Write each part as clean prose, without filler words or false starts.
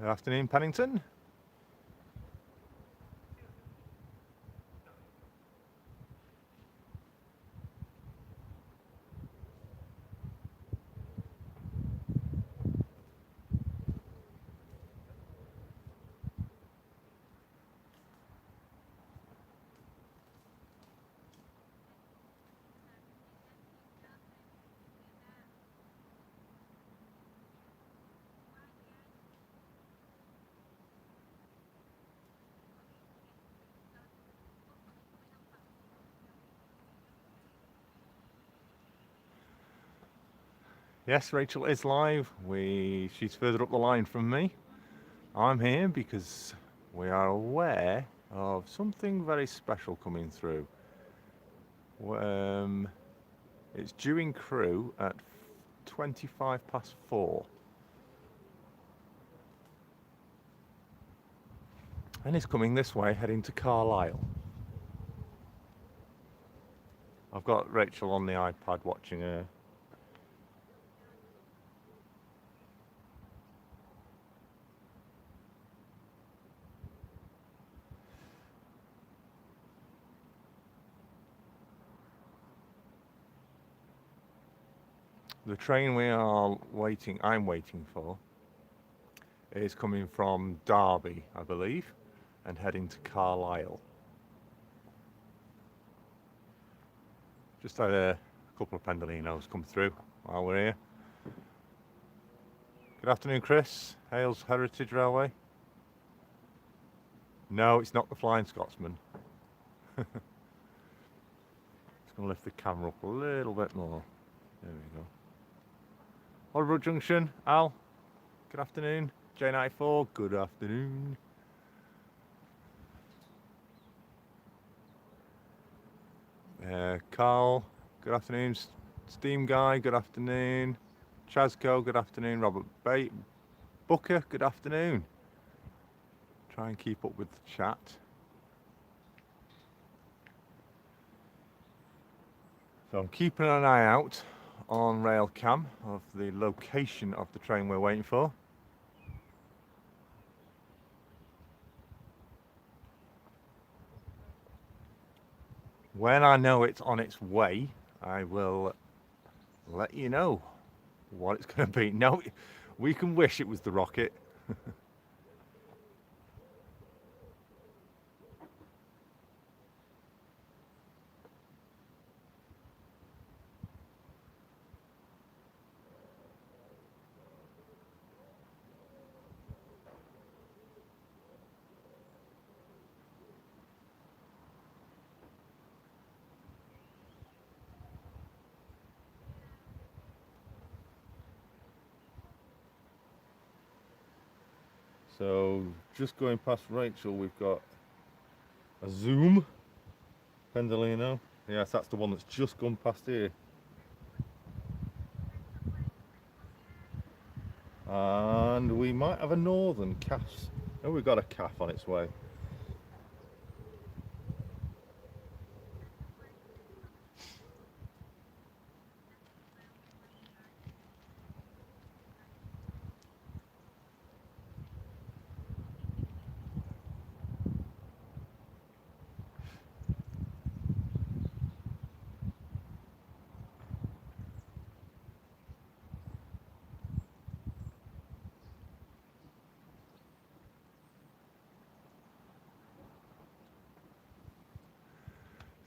Good afternoon, Pennington. Yes, Rachel is live. She's further up the line from me. I'm here because we are aware of something very special coming through. It's due in Crewe at 4:25. And it's coming this way, heading to Carlisle. I've got Rachel on the iPad watching her. The train I'm waiting for, is coming from Derby, I believe, and heading to Carlisle. Just had a couple of pendolinos come through while we're here. Good afternoon, Chris. Hales Heritage Railway. No, it's not the Flying Scotsman. Just going to lift the camera up a little bit more. There we go. About Junction, Al. Good afternoon. J94, good afternoon. Carl, good afternoon. Steam Guy, good afternoon. Chasco, good afternoon. Robert Booker, good afternoon. Try and keep up with the chat. So I'm keeping an eye out on Railcam of the location of the train we're waiting for. When I know it's on its way, I will let you know what it's going to be. No, we can wish it was the rocket. So just going past Rachel, we've got a Zoom Pendolino. Yes, that's the one that's just gone past here. And we might have a Northern calf. Oh, we've got a calf on its way.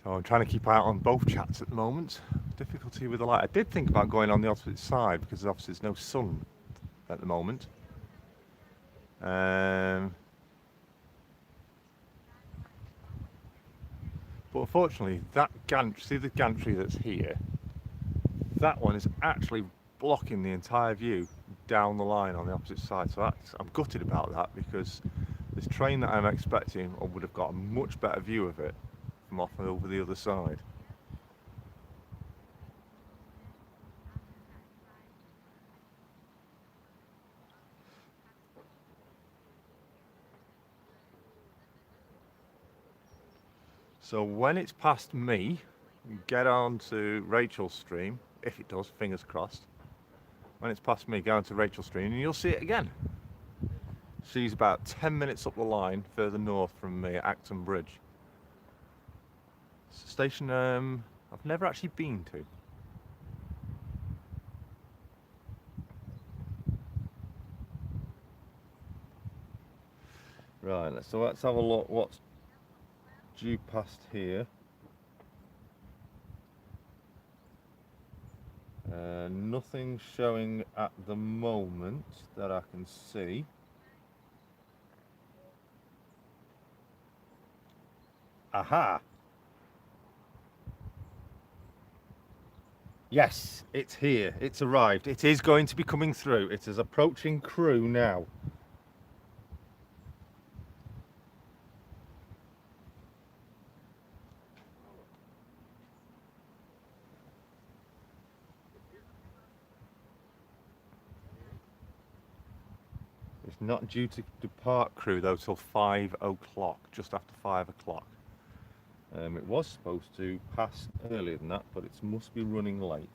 So I'm trying to keep out on both chats at the moment. Difficulty with the light. I did think about going on the opposite side because obviously there's no sun at the moment. But unfortunately, that gantry, see the gantry that's here? That one is actually blocking the entire view down the line on the opposite side. So I'm gutted about that because this train that I'm expecting would have got a much better view of it from off over the other side. So when it's past me, get on to Rachel's stream, if it does, fingers crossed. When it's past me, go on to Rachel's stream and you'll see it again. She's about 10 minutes up the line further north from me at Acton Bridge. It's a station I've never actually been to. Right, so let's have a look what's due past here. Nothing showing at the moment that I can see. Aha! Yes, it's here. It's arrived. It is going to be coming through. It is approaching Crewe now. It's not due to depart Crewe though till 5 o'clock, just after 5 o'clock. It was supposed to pass earlier than that, but it must be running late.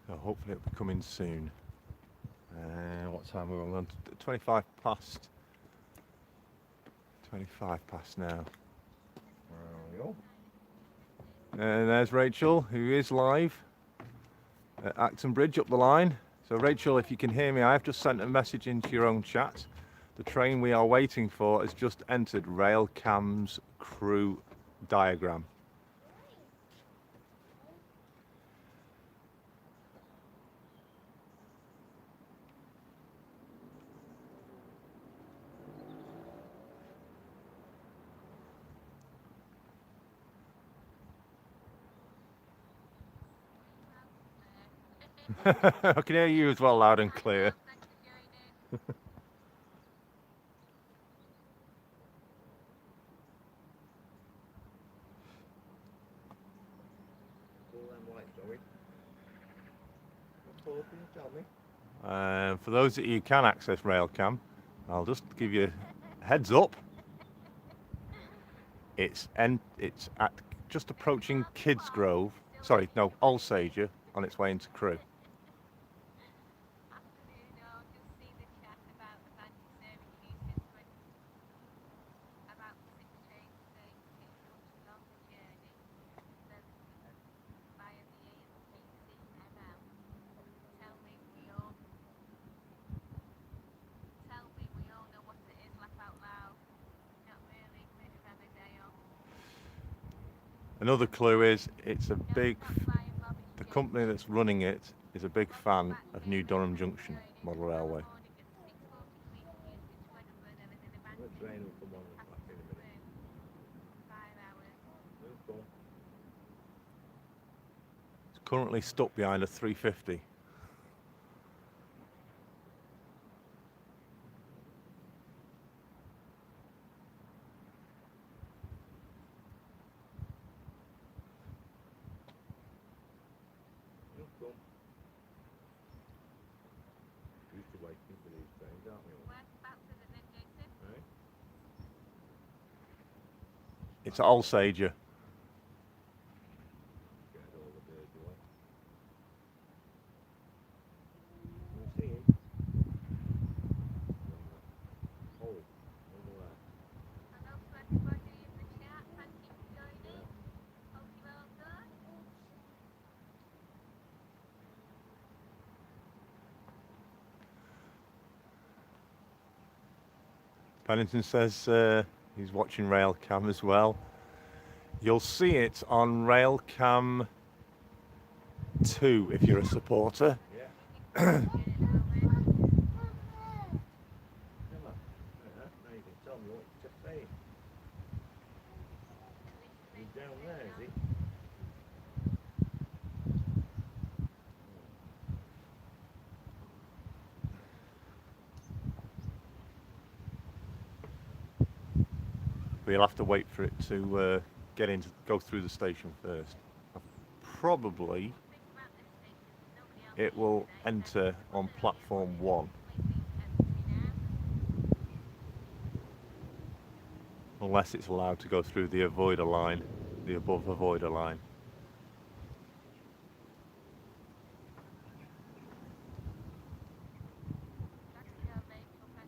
So hopefully it'll be coming soon. What time are we on? 25 past. 25 past now. There we go. And there's Rachel, who is live at Acton Bridge up the line. So Rachel, if you can hear me, I have just sent a message into your own chat. The train we are waiting for has just entered Railcam's Crewe diagram. I can hear you as well, loud and clear. For those that you can access Railcam, I'll just give you a heads up. It's at just approaching Kidsgrove. Sorry, no, Alsager on its way into Crewe. Another clue is the company that's running it is a big fan of New Durham Junction Model Railway. It's currently stuck behind a 350. It's at Alsager. Pennington says he's watching Railcam as well. You'll see it on Railcam 2 if you're a supporter. Yeah. but you'll have to wait for it to go through the station first. Probably it will enter on platform 1. Unless it's allowed to go through the avoider line, the above avoider line.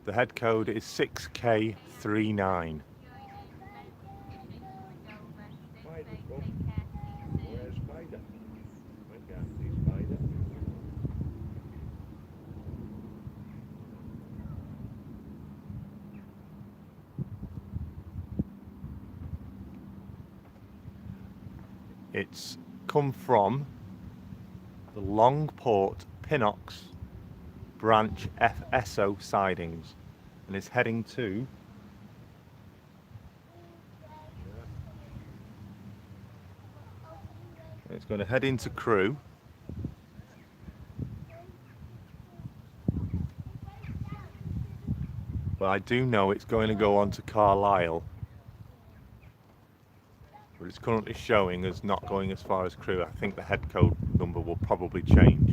The head code is 6K39. It's come from the Longport Pinnox branch FSO sidings and is heading to it's going to head into Crewe, but I do know it's going to go on to Carlisle, but it's currently showing as not going as far as Crewe. I think the head code number will probably change.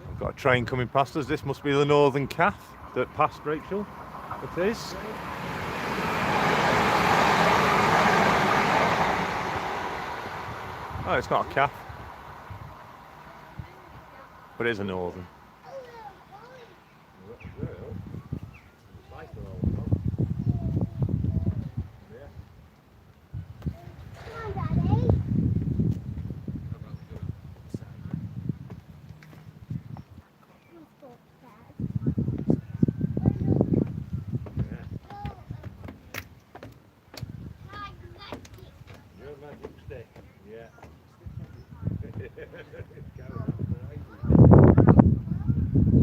I've got a train coming past us. This must be the Northern Calf that passed Rachel. It is. Oh, it's not a calf, but it is a Northern.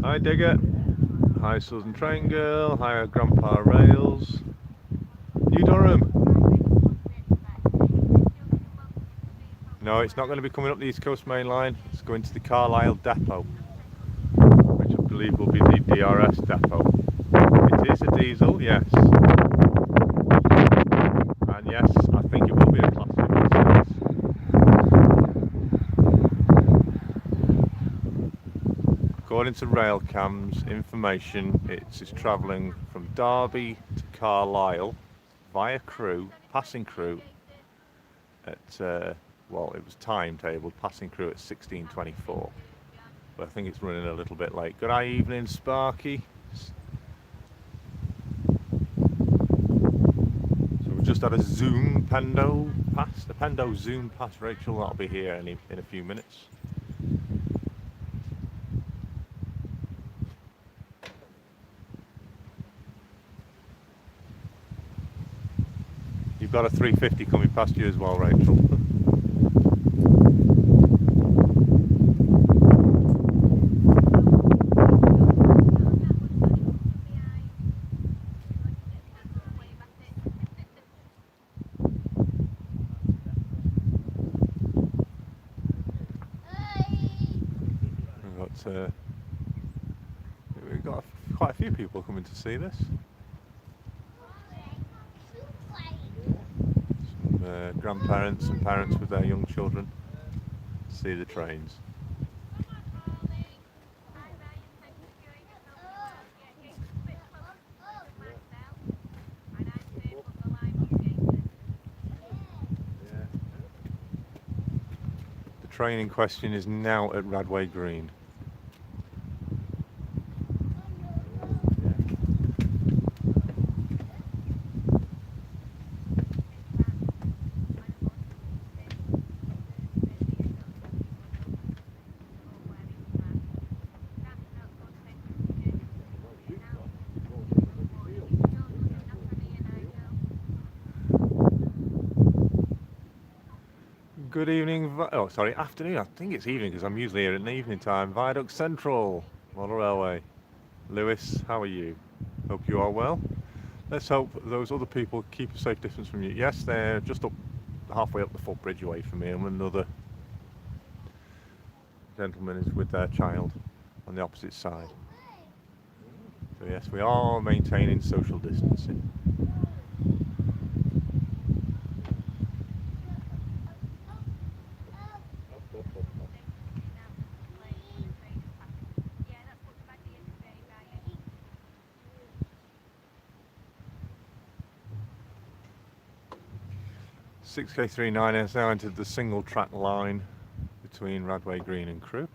Hi Digger, hi Southern Train Girl, hi Grandpa Rails. New Durham. No, it's not going to be coming up the East Coast Mainline. It's going to the Carlisle depot, which I believe will be the DRS depot. It is a diesel, yes. And yes, I think it will be a Class 56. According to Railcam's information, it's travelling from Derby to Carlisle via Crewe, passing Crewe at, well, it was timetabled, passing Crewe at 16:24. But I think it's running a little bit late. Good evening, Sparky. So we've just had a Zoom Pendo pass, the Pendo Zoom pass, Rachel. That'll be here in a few minutes. You've got a 350 coming past you as well, Rachel. We've got quite a few people coming to see this. Grandparents and parents with their young children to see the trains. The train in question is now at Radway Green. Good evening, afternoon. I think it's evening because I'm usually here at the evening time. Viaduct Central, Model Railway. Lewis, how are you? Hope you are well. Let's hope those other people keep a safe distance from you. Yes, they're just halfway up the footbridge away from me, and another gentleman is with their child on the opposite side. So yes, we are maintaining social distancing. Six K39 has now entered the single track line between Radway Green and Crewe.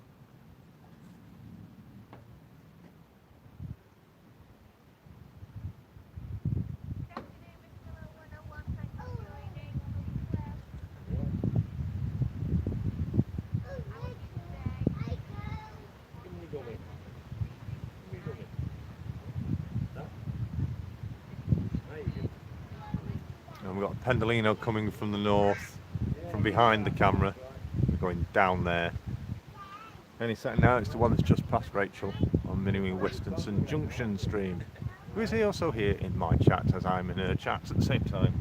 And we've got a Pendolino coming from the north, from behind the camera, going down there. Any second now, it's the one that's just past Rachel on Minnie Westonson Junction Stream, who is also here in my chat as I'm in her chat at the same time.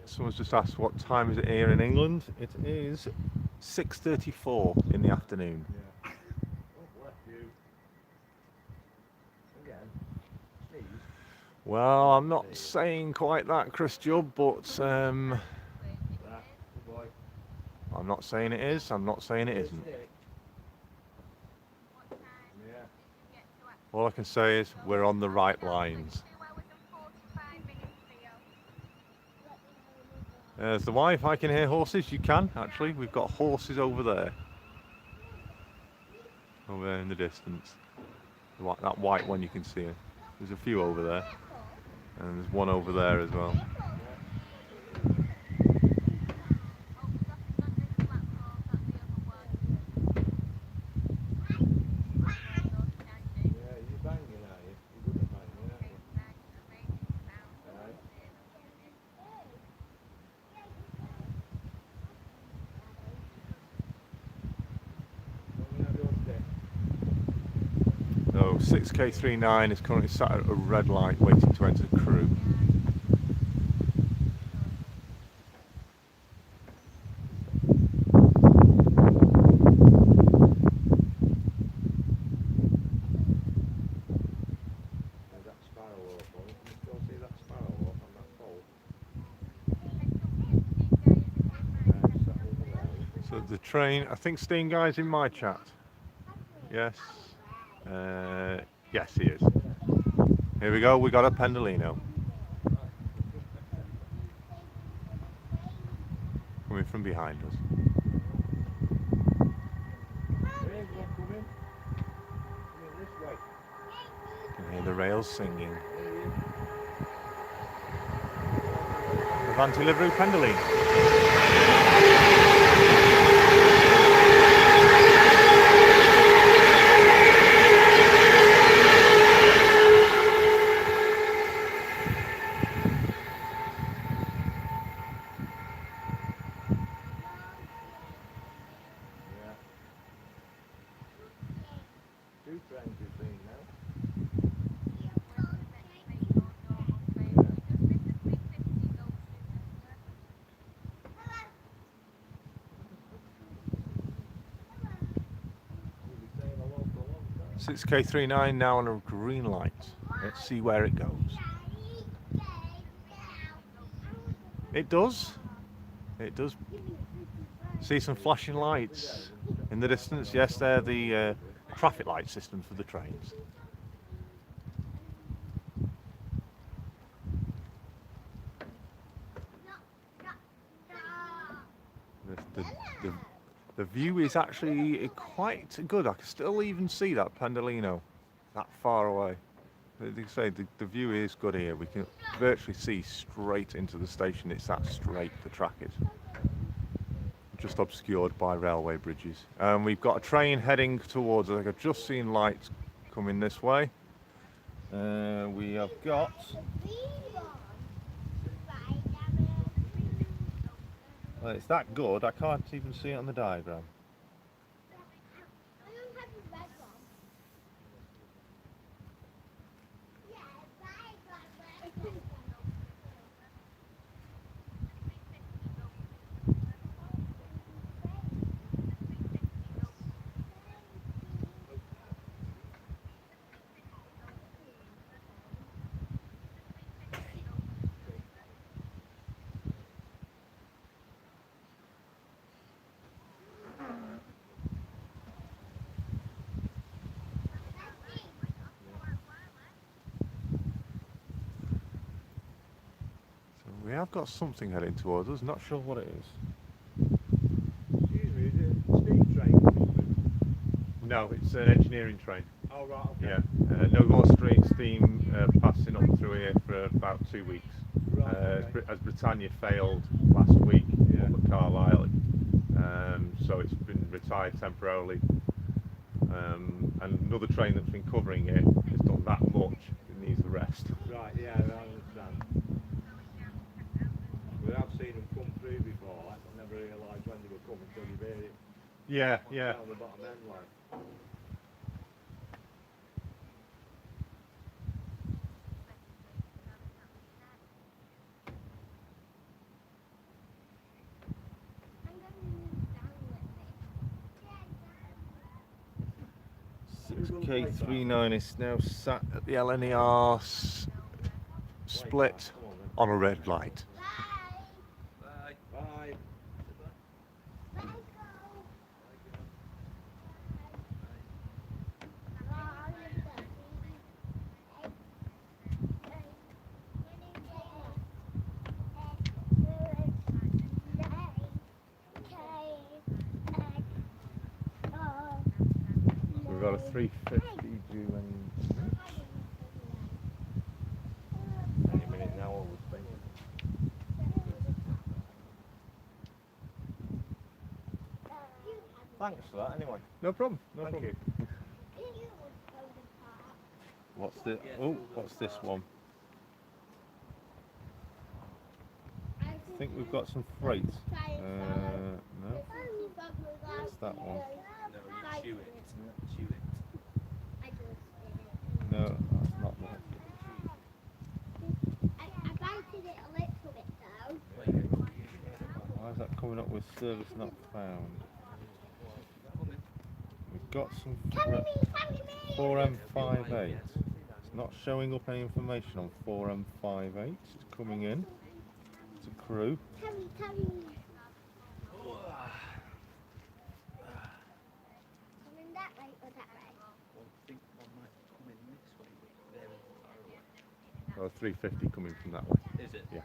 Someone's just asked what time is it here in England. It is 6:34 in the afternoon. Well, I'm not saying quite that, Chris Jubb, but I'm not saying it is, I'm not saying it isn't. All I can say is we're on the right lines. There's the wife. I can hear horses. You can, actually. We've got horses over there. Over there in the distance. That white one you can see. There's a few over there. And there's one over there as well. So 6K39 is currently sat at a red light waiting to enter Crewe. So the train, I think Steen Guy's in my chat. Yes. Yes, he is. Here we go, we got a Pendolino. Coming from behind us. You can hear the rails singing. Avanti livery Pendolino. It's K39 now on a green light. Let's see where it goes. It does. It does. See some flashing lights in the distance. Yes, they're the traffic light system for the trains. The view is actually quite good. I can still even see that Pendolino that far away. They say the view is good here. We can virtually see straight into the station. It's that straight, the track is. Just obscured by railway bridges. We've got a train heading towards us. I've just seen lights coming this way. We have got... Well, it's that good, I can't even see it on the diagram. We have got something heading towards us, not sure what it is. Excuse me, is it a steam train coming through? No, it's an engineering train. Oh, right, okay. Yeah, no more steam passing up through here for about 2 weeks. Right, okay. As Britannia failed last week Yeah. up at Carlisle, so it's been retired temporarily. And another train that's been covering it has done that much, it needs the rest. Right, yeah, I understand. We have seen them come through before, like, I never realised when they were coming till you hear it Yeah, down the bottom end, like. K39 is now sat at the LNER split on a red light. Bye. We've got a 350 due any minute now, I would think. Thanks for that, anyway. No problem. No Thank problem. you. What's the? Oh, what's this one? I think we've got some freight. No, it's that one. No, you chew it. Chew it. No, that's not that. I bited it a little bit though. Why is that coming up with service not found? We've got some 4M58. It's not showing up any information on 4M58. It's coming in to Crewe. Coming that way or that way? I think one might come in this way, but very far away. Oh, 350 coming from that way. Is it? Yeah.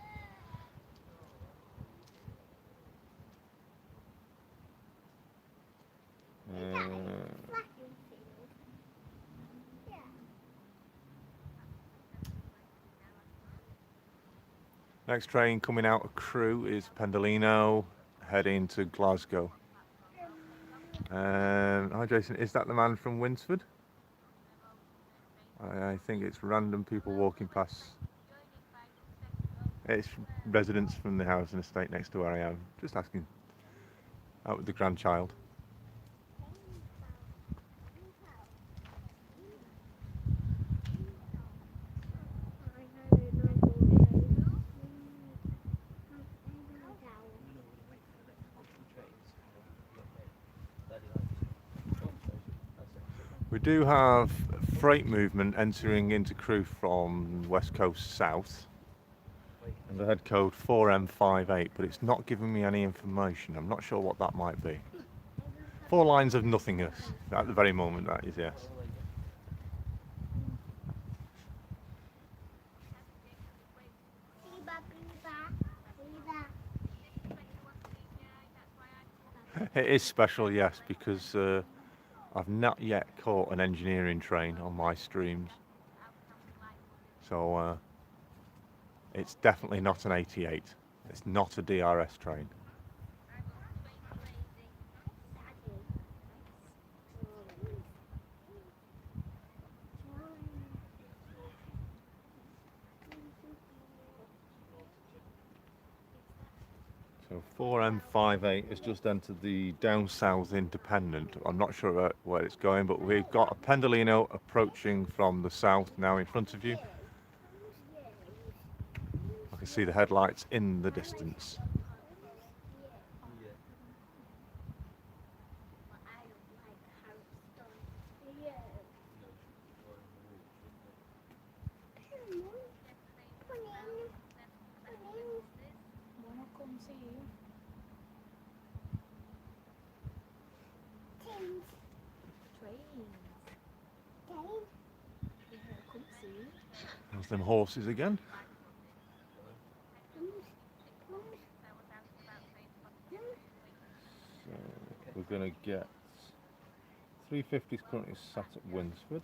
Next train coming out of Crewe is Pendolino, heading to Glasgow. Hi Jason, is that the man from Winsford? I think it's random people walking past. It's residents from the housing estate next to where I am. Just asking. Out with the grandchild. We do have freight movement entering into Crewe from West Coast South. And the head code 4M58, but it's not giving me any information. I'm not sure what that might be. 4 lines of nothingness at the very moment, that is, yes. It is special, yes, because I've not yet caught an engineering train on my streams. So it's definitely not an 88. It's not a DRS train. So 4M58 has just entered the down south independent. I'm not sure about where it's going, but we've got a Pendolino approaching from the south now in front of you. I can see the headlights in the distance. Wanna come see you? Trains. Yeah, come see. There's them horses again. So we're going to get 350s currently sat at Winsford.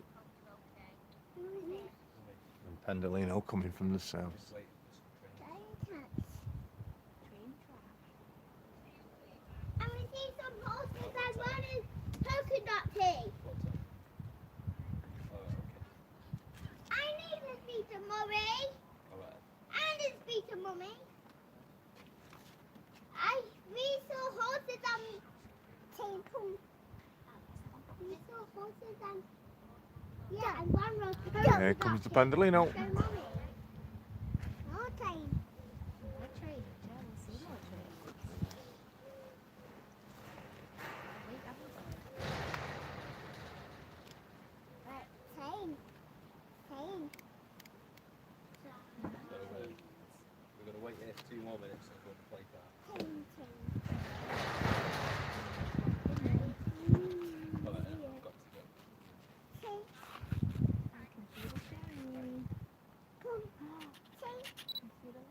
And Pendolino coming from the south. Train track. And we see some horses as well as coconut tea. I need to speak to Mummy. I need to speak to Mummy. We saw horses and temple. We saw horses and and one was Here comes the Pendolino. So Mummy, more train. More trains, yeah, we'll see more trains. Wait, haven't we? Right, train. We're going to wait here for 2 more minutes and go and play that. Train. Alright, I've got to go. Train. I can see the train. Come. Train. I can see the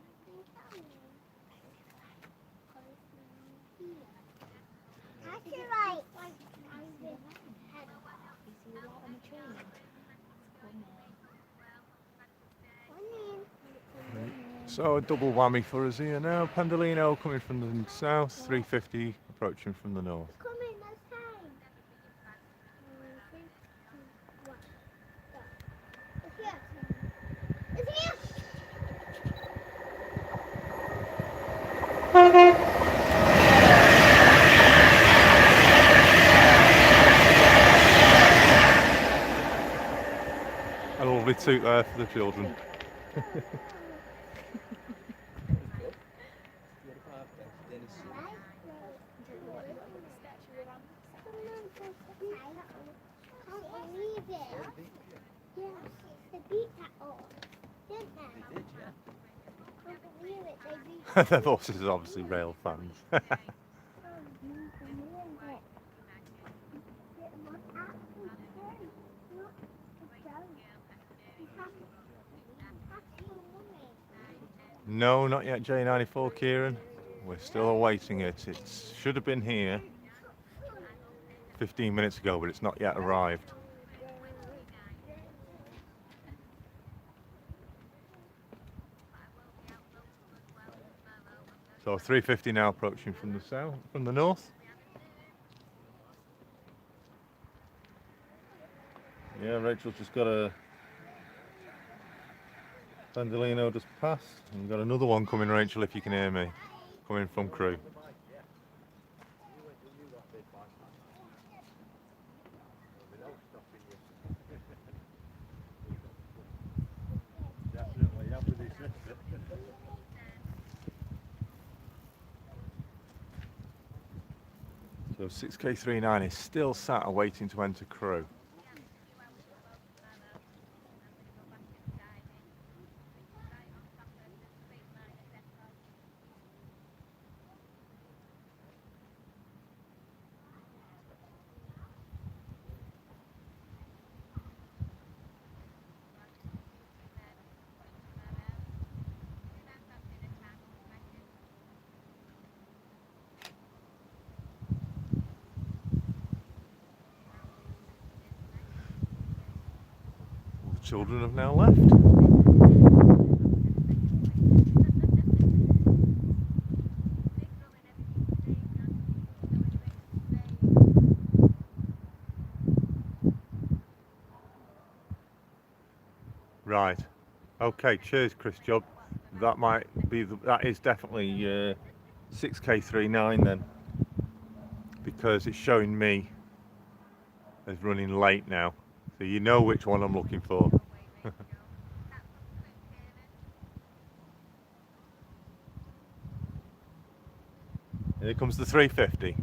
light. That's right. You see the light on the train? It's coming. So a double whammy for us here now. Pendolino coming from the south, 350 approaching from the north. Come in, that's time. It's here. It's here. A lovely toot there for the children. Can't believe it. Yeah, they beat that off, didn't they? They did, yeah. Can't believe it, they beat The horses are obviously rail fans. No, not yet J94, Kieran. We're still awaiting it. It should have been here 15 minutes ago, but it's not yet arrived. So 350 now approaching from the south, from the north. Yeah, Rachel's just got a Pendolino just passed. And you've got another one coming, Rachel, if you can hear me, coming from Crewe. Definitely, happy this. So 6K39 is still sat awaiting to enter Crewe. children have now left. Right. Okay. Cheers, Chris Job. That might be that is definitely 6K39 then, because it's showing me as running late now. So you know which one I'm looking for. Here comes the 350.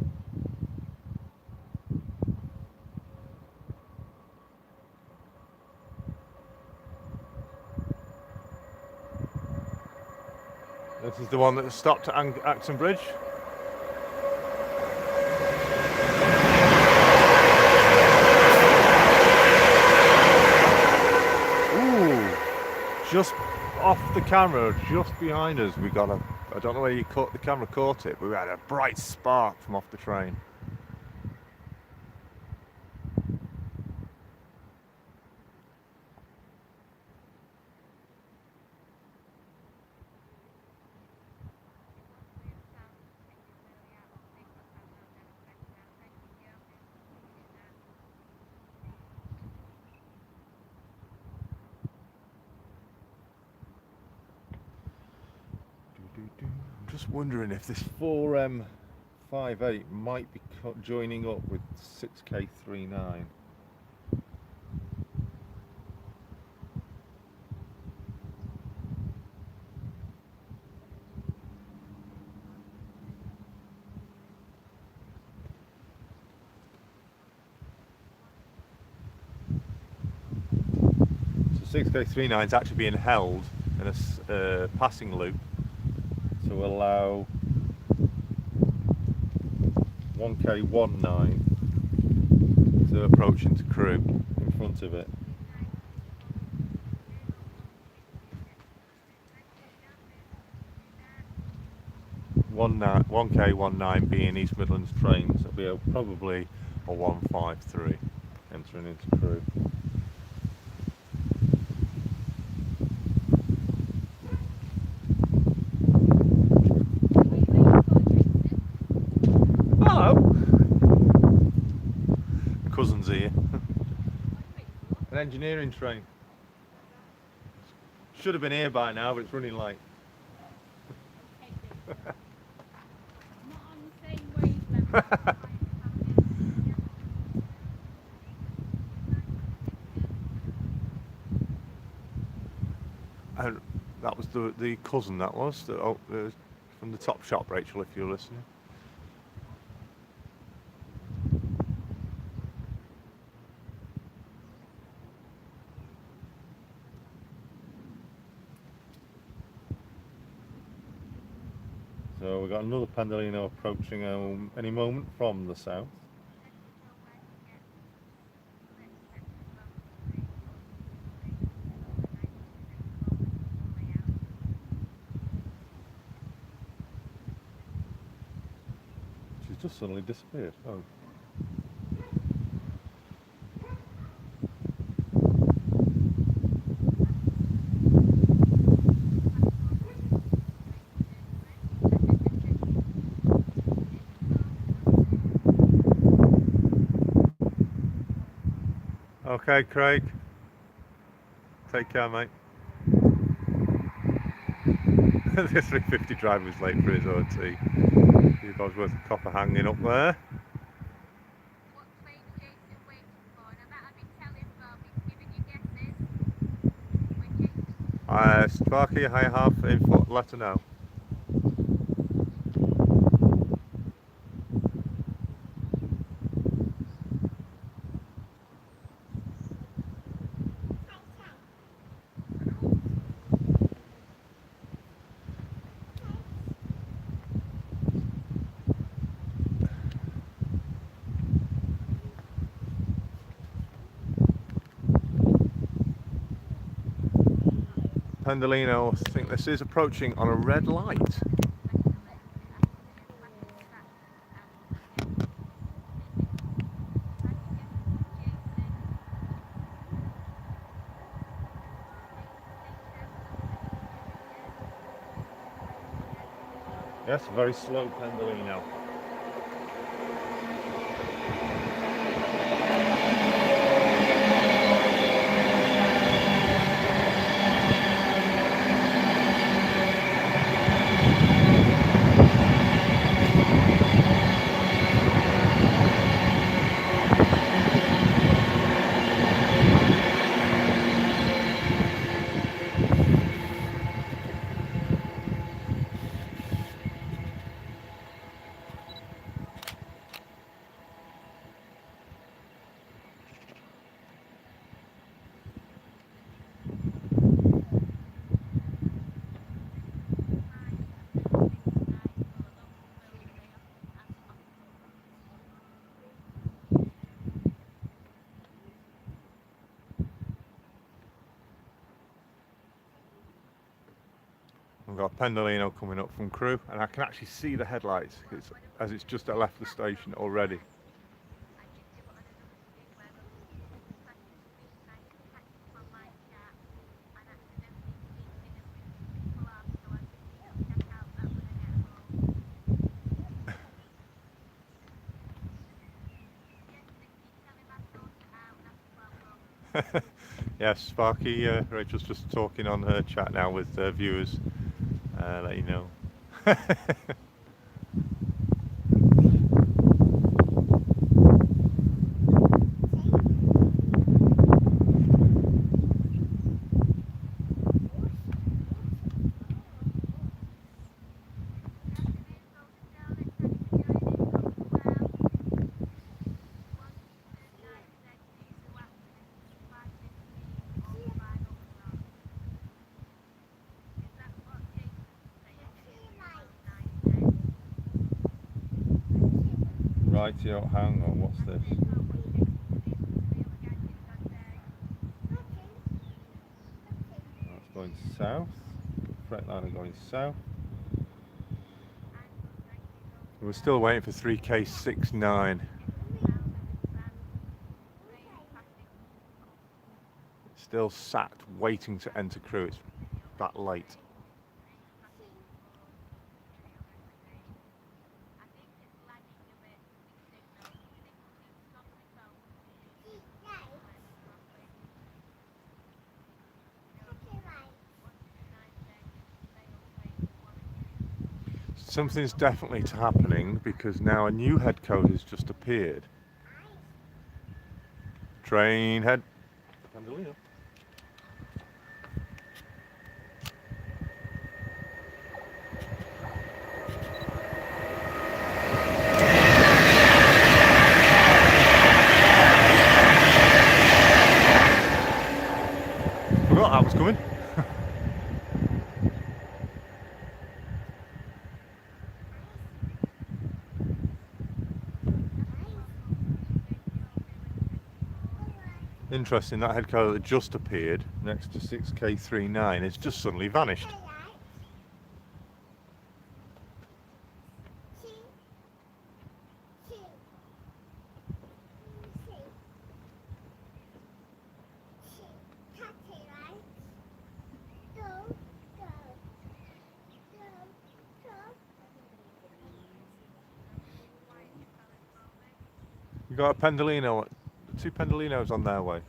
This is the one that stopped at Acton Bridge. Ooh, just off the camera, just behind us, we got I don't know where the camera caught it, but we had a bright spark from off the train. I'm just wondering if this 4M58 might be joining up with 6K39. So 6K39 is actually being held in a passing loop to allow 1K19 to approach into Crewe in front of it. 1K19 being East Midlands trains, it'll be probably a 153 entering into Crewe. Hello! Cousin's here. An engineering train. Should have been here by now, but it's running late. Not on the same wavelength. And that was the cousin, that was from the top shop, Rachel, if you're listening. So we've got another Pendolino approaching any moment from the south. She's just suddenly disappeared. Oh. Okay, Craig. Take care, mate. The 350 driver was late for his OT. Few bobs worth of copper hanging up there. What train are Jason waiting for? And I bet I've been telling Bob he's giving you guesses. Sparky, I have input, let her know. Pendolino, I think this is approaching on a red light. Yes, very slow pendolino. We've got a pendolino coming up from Crewe, and I can actually see the headlights as it's just left the station already. Yes, Sparky, Rachel's just talking on her chat now with viewers, let you know. Rightio, hang on, what's this? That's going south. Freightliner going south. We're still waiting for 3K69. It's still sat waiting to enter Crewe. It's that late. Something's definitely happening because now a new head code has just appeared. Train head. Pendolino. Forgot that was coming. Interesting, that head code that just appeared next to 6K39 has just suddenly vanished. You got a pendolino, 2 pendolinos on their way.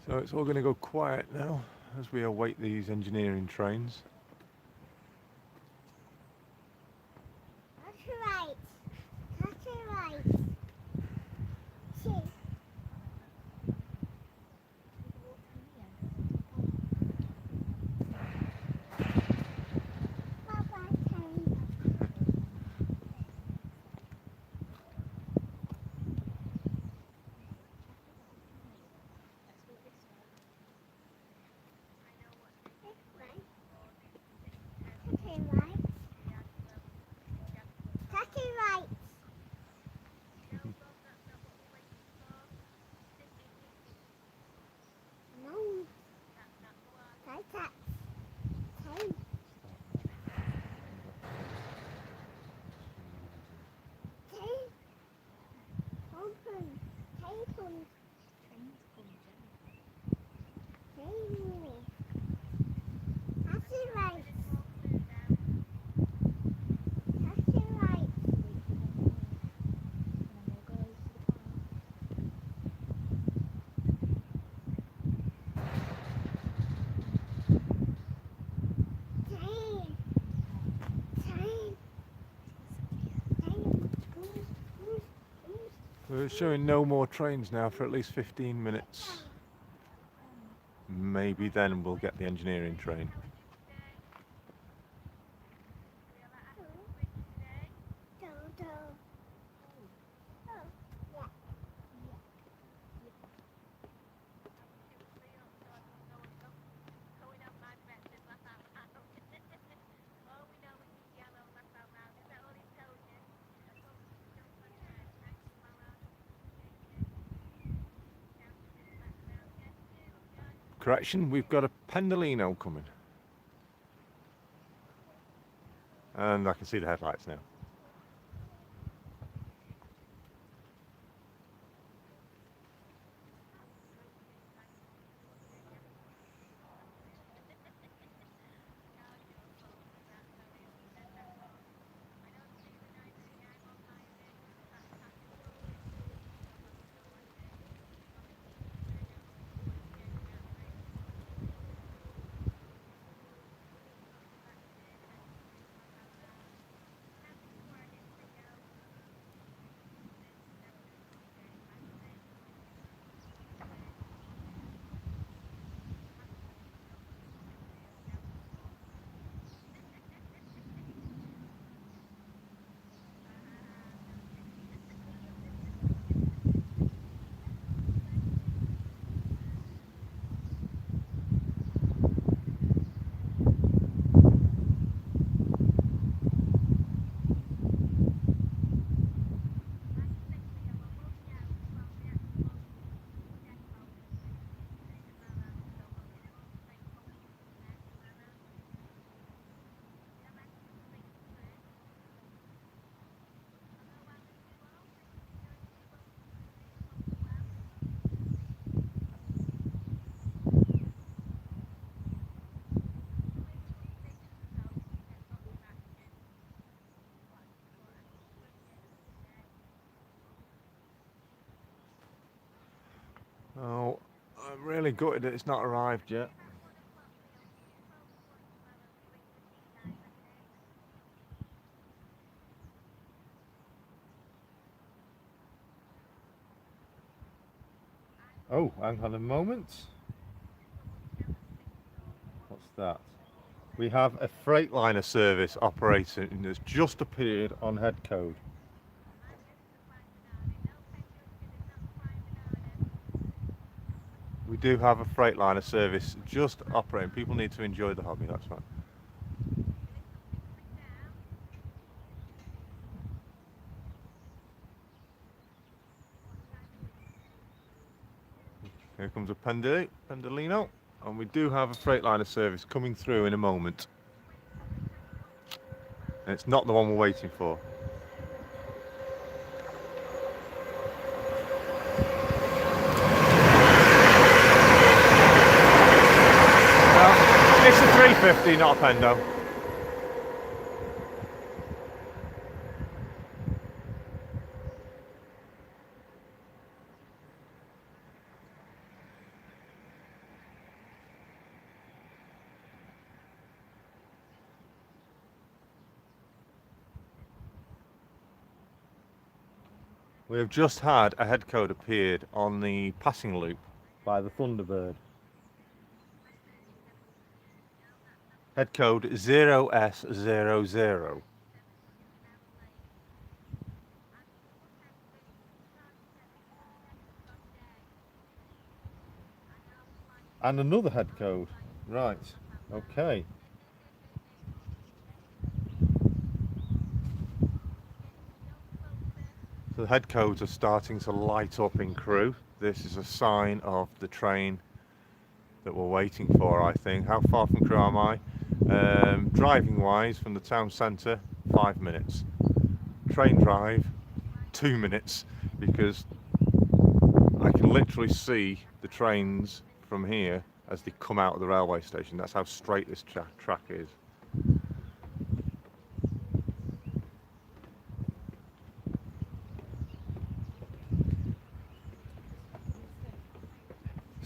So it's all going to go quiet now as we await these engineering trains. We're showing no more trains now for at least 15 minutes. Maybe then we'll get the engineering train. Correction, we've got a Pendolino coming. And I can see the headlights now. Oh, I'm really gutted that it's not arrived yet. Oh, hang on a moment. What's that? We have a Freightliner service operating that's just appeared on head code. We do have a Freightliner service just operating. People need to enjoy the hobby, that's right. Here comes a Pendolino, and we do have a Freightliner service coming through in a moment. And it's not the one we're waiting for. It's a 350, not a Pendo. We have just had a head code appeared on the passing loop by the Thunderbird. Head code 0S00. And another head code. Right, okay. So the head codes are starting to light up in Crewe. This is a sign of the train that we're waiting for, I think. How far from Crewe am I? Driving wise, from the town centre, 5 minutes. Train drive, 2 minutes, because I can literally see the trains from here as they come out of the railway station. That's how straight this track is.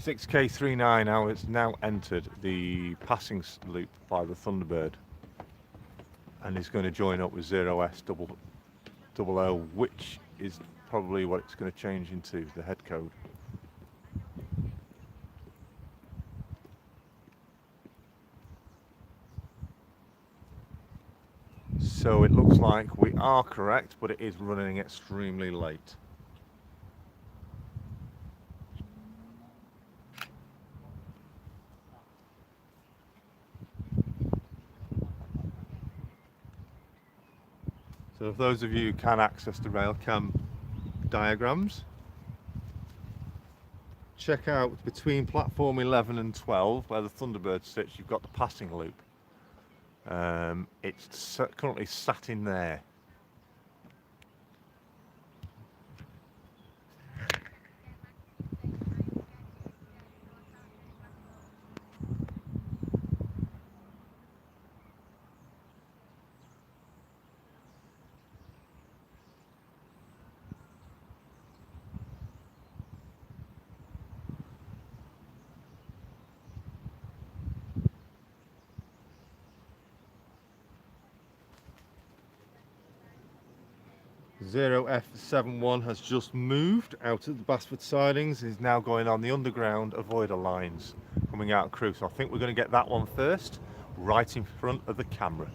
6K39 now, it's now entered the passing loop by the Thunderbird and is going to join up with 0S00, which is probably what it's going to change into, the head code. So it looks like we are correct, but it is running extremely late. So if those of you who can access the railcam diagrams, check out between platform 11 and 12 where the Thunderbird sits, you've got the passing loop. It's currently sat in there. Zero F71 has just moved out of the Basford sidings, is now going on the underground avoider lines coming out of Crewe. So I think we're going to get that one first, right in front of the camera.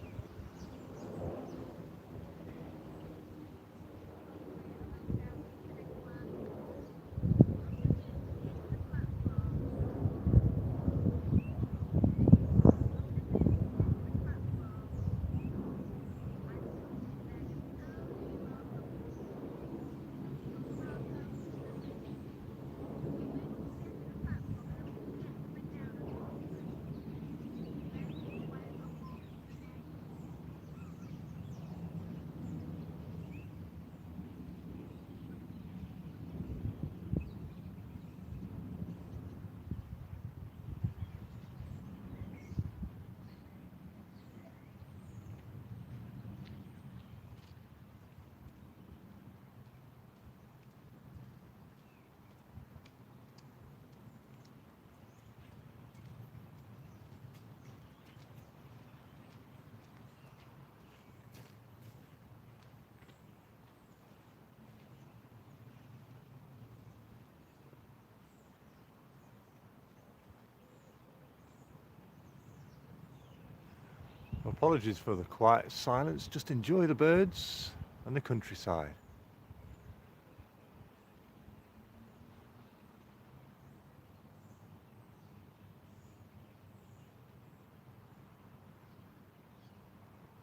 Apologies for the quiet silence, just enjoy the birds and the countryside.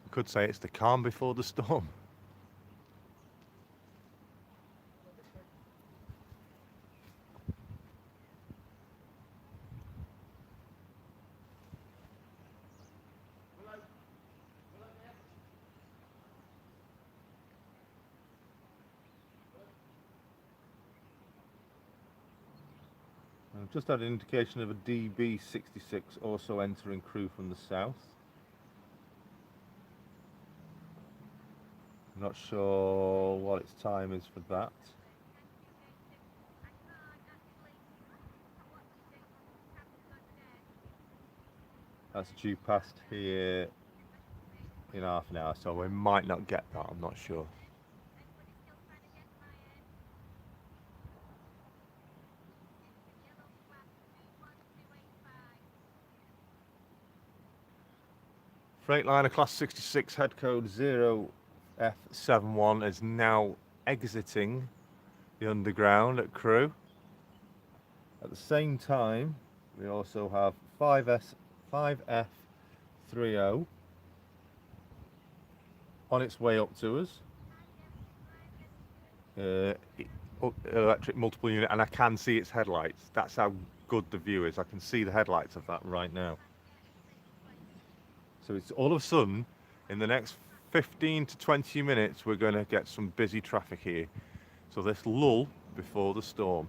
I could say it's the calm before the storm. I've just had an indication of a DB66 also entering Crewe from the south. I'm not sure what its time is for that. That's due past here in half an hour, so we might not get that, I'm not sure. Freightliner Class 66 head code 0F71 is now exiting the underground at Crewe. At the same time, we also have 5F30 on its way up to us. Electric multiple unit, and I can see its headlights. That's how good the view is. I can see the headlights of that right now. So it's all of a sudden, in the next 15 to 20 minutes, we're going to get some busy traffic here. So this lull before the storm.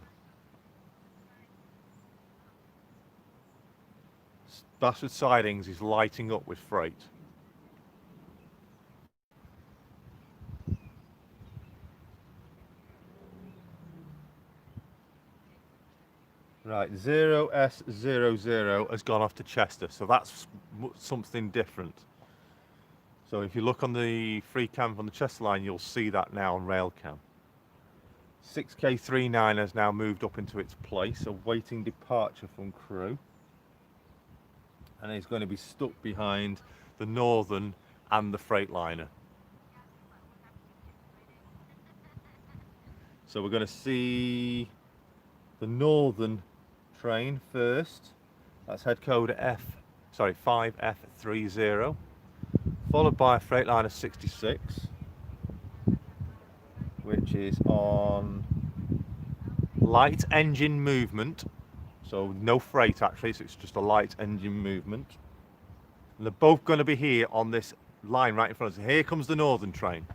Basford sidings is lighting up with freight. Right, 0S00 has gone off to Chester, so that's something different. So if you look on the free cam from the Chester line, you'll see that now on rail cam. 6K39 has now moved up into its place, awaiting departure from Crewe. And it's going to be stuck behind the Northern and the Freightliner. So we're going to see the Northern train first. That's head code 5F30, followed by Freightliner 66, which is on light engine movement. So no freight actually, so it's just a light engine movement. And they're both going to be here on this line right in front of us. Here comes the Northern train.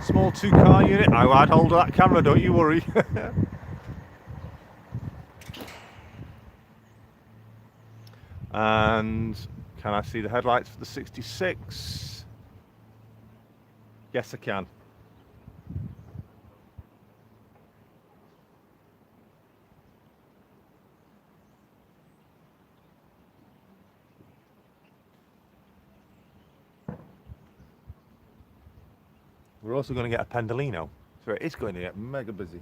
Small 2-car unit. I'd hold that camera, don't you worry. And can I see the headlights for the 66? Yes, I can. We're also going to get a Pendolino, so it is going to get mega busy.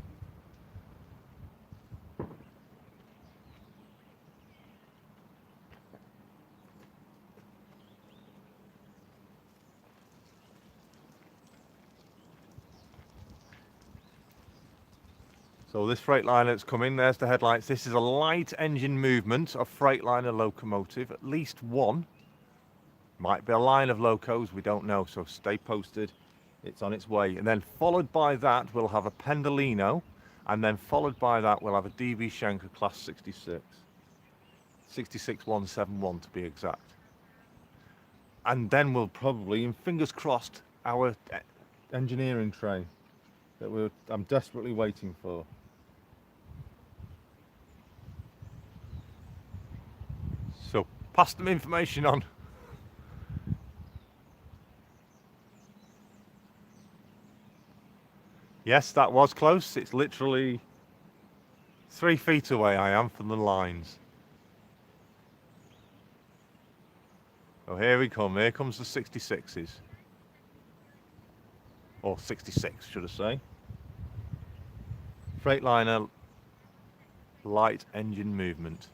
So this Freightliner that's coming, there's the headlights. This is a light engine movement of Freightliner locomotive, at least one. Might be a line of locos, we don't know, so stay posted. It's on its way. And then followed by that, we'll have a Pendolino, and then followed by that, we'll have a DB Schenker Class 66. 66171 to be exact. And then we'll probably, and fingers crossed, our engineering train that I'm desperately waiting for. So pass them information on. Yes, that was close. It's literally 3 feet away I am from the lines. Oh, here we come. Here comes the 66s. Or 66, should I say. Freightliner light engine movement.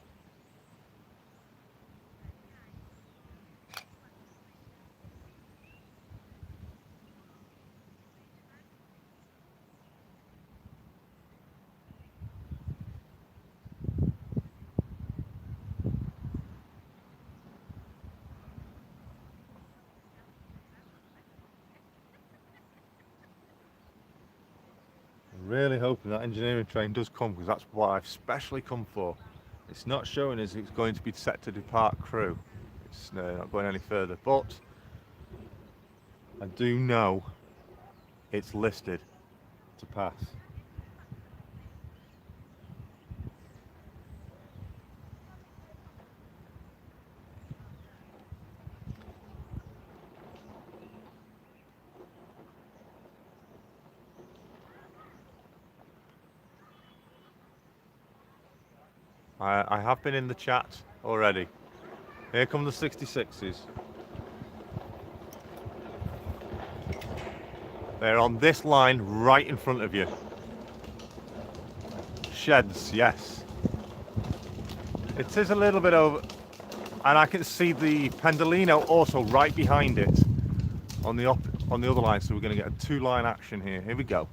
Really hoping that engineering train does come, because that's what I've specially come for. It's not showing us it's going to be set to depart Crewe. It's not going any further, but I do know it's listed to pass. I have been in the chat already. Here come the 66s. They're on this line right in front of you. Sheds, yes. It is a little bit over, and I can see the Pendolino also right behind it on the other line, so we're going to get a 2-line action here. Here we go.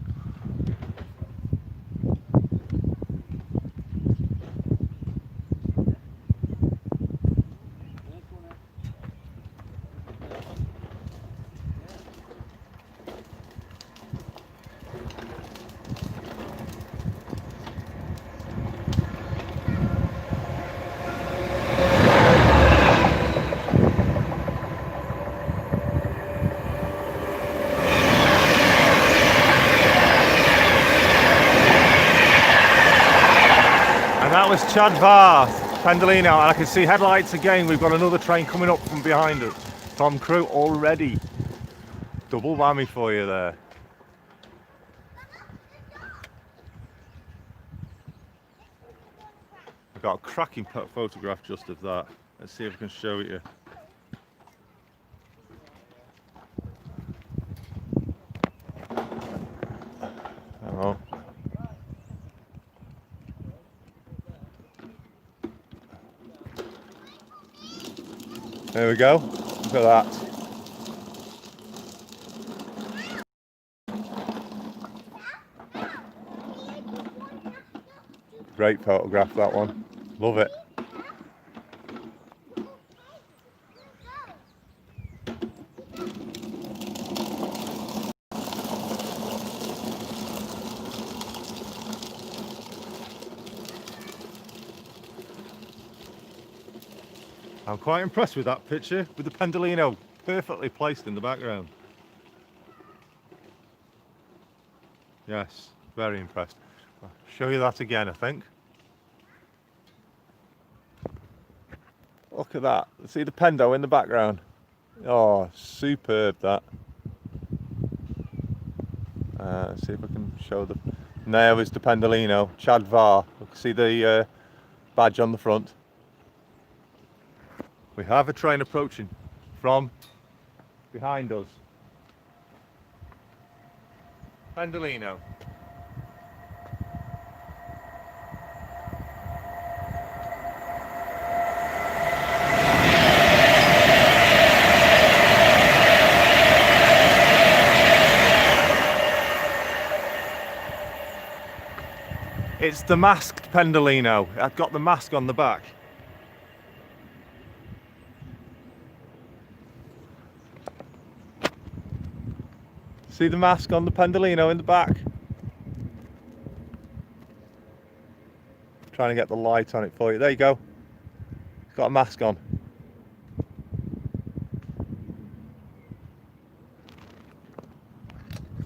Chadvar, Pendolino, and I can see headlights again. We've got another train coming up from behind us, from Crewe already. Double whammy for you there. I've got a cracking photograph just of that. Let's see if I can show it you. Hello. There we go. Look at that. Great photograph, that one. Love it. I'm quite impressed with that picture, with the Pendolino perfectly placed in the background. Yes, very impressed. I'll show you that again, I think. Look at that. See the Pendo in the background? Oh, superb that. Let's see if I can show the... There is the Pendolino, Chadvar. You can see the badge on the front. We have a train approaching from behind us. Pendolino. It's the masked Pendolino. I've got the mask on the back. See the mask on the Pendolino in the back? Trying to get the light on it for you. There you go. It's got a mask on.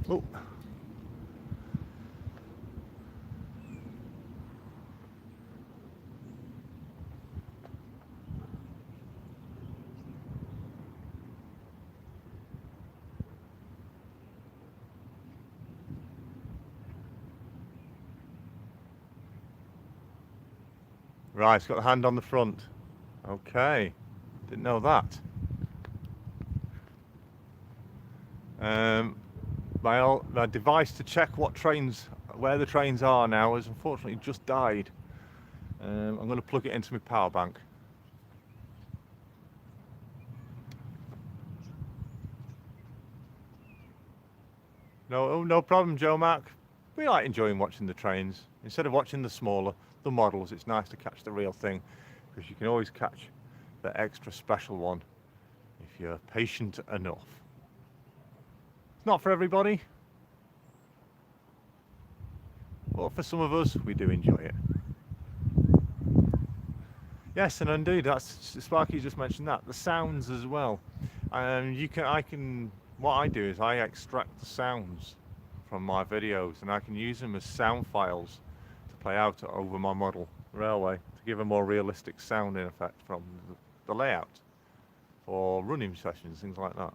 Oh. Right, it's got the hand on the front. Okay, didn't know that. My device to check where the trains are now has unfortunately just died. I'm going to plug it into my power bank. No problem, Joe Mac. We like enjoying watching the trains. Instead of watching the models, it's nice to catch the real thing, because you can always catch the extra special one if you're patient enough. It's not for everybody, but for some of us, we do enjoy it. Yes, and indeed, that's Sparky just mentioned that the sounds as well. What I do is I extract the sounds from my videos, and I can use them as sound files to play out over my model railway to give a more realistic sounding effect from the layout or running sessions, things like that.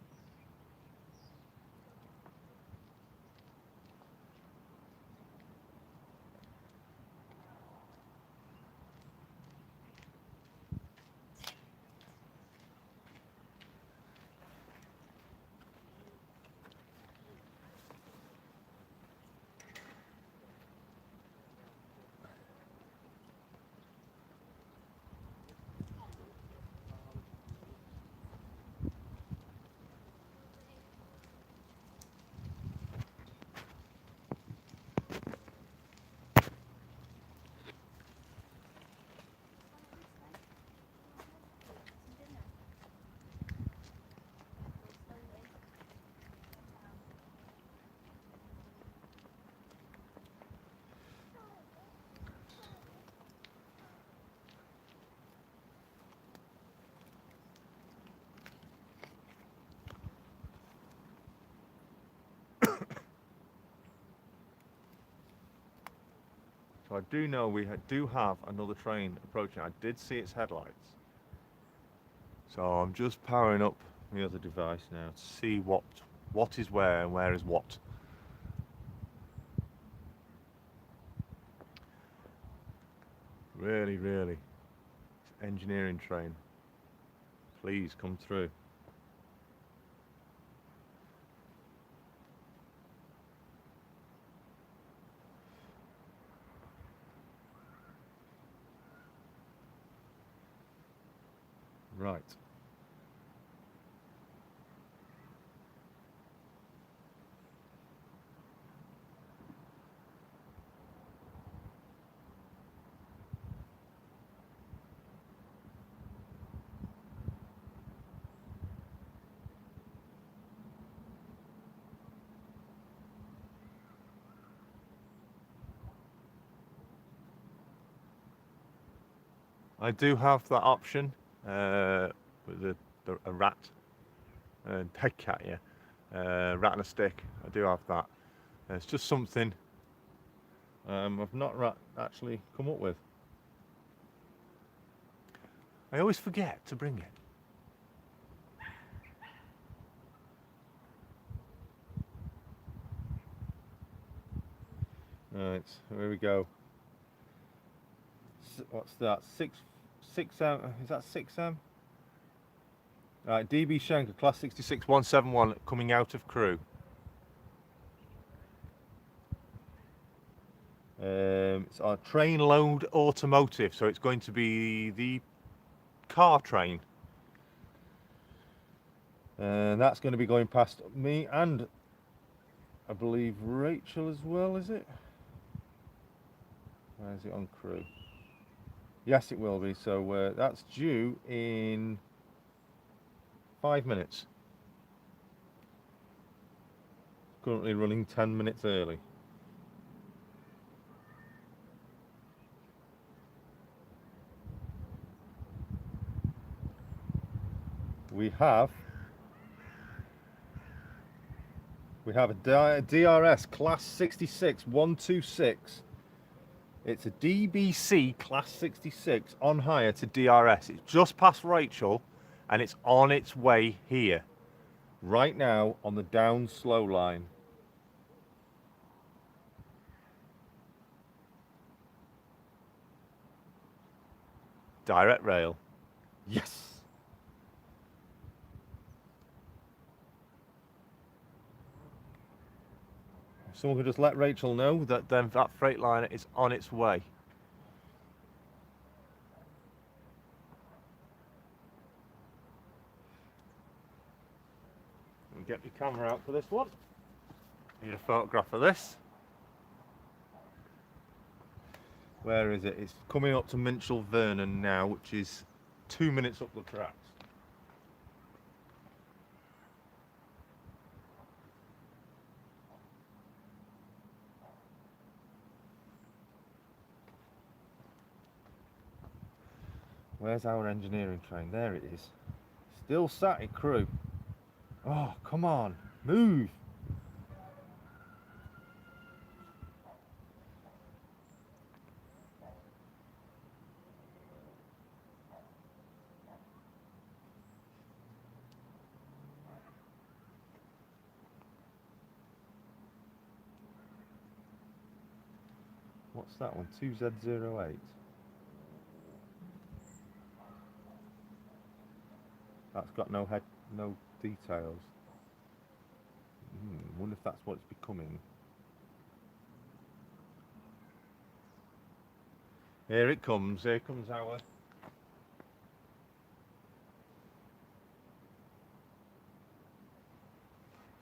So I do know we do have another train approaching. I did see its headlights. So I'm just powering up the other device now to see what is where and where is what. Really, really, engineering train, please come through. Right. I do have that option with a rat, dead cat, yeah, rat and a stick. I do have that. It's just something I've not actually come up with. I always forget to bring it. Right, here we go. What's that? 6M? Is that 6M? Right, DB Schenker, class 66171, coming out of Crewe. It's our train load automotive, so it's going to be the car train. And that's going to be going past me and I believe Rachel as well, is it? Where is it on Crewe? Yes, it will be. So that's due in 5 minutes. Currently running 10 minutes early. We have a DRS class 66 126. It's a DBC class 66 on hire to DRS. It's just past Rachel and it's on its way here right now on the down slow line. Direct rail. Yes. Someone could just let Rachel know that then that Freightliner is on its way. Get your camera out for this one. Need a photograph of this. Where is it? It's coming up to Minchell Vernon now, which is 2 minutes up the tracks. Where's our engineering train? There it is. Still sat in Crewe. Oh, come on, move. What's that one? 2Z08. That's got no details. Wonder if that's what it's becoming. Here it comes. Here comes our.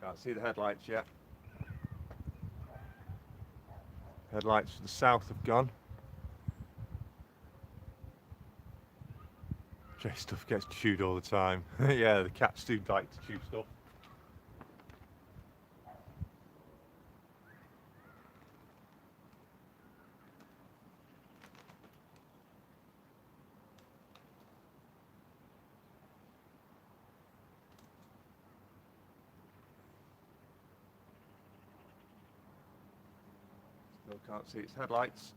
Can't see the headlights yet. Headlights to the south have gone. J stuff gets chewed all the time. Yeah, the cats do like to chew stuff. Still can't see its headlights.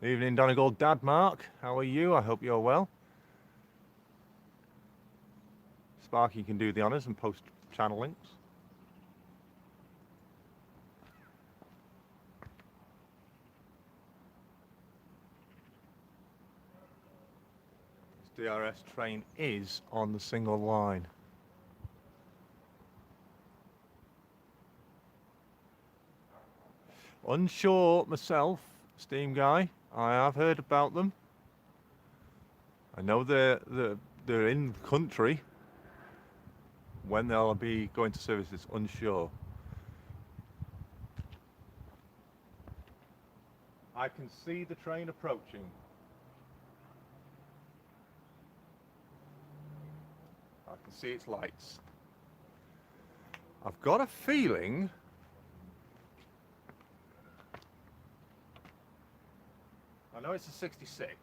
Evening, Donegal Dad Mark. How are you? I hope you're well. Sparky can do the honours and post channel links. This DRS train is on the single line. Unsure myself, Steam guy. I have heard about them. I know they're in the country. When they'll be going to service is unsure. I can see the train approaching. I can see its lights. I've got a feeling I know it's a 66.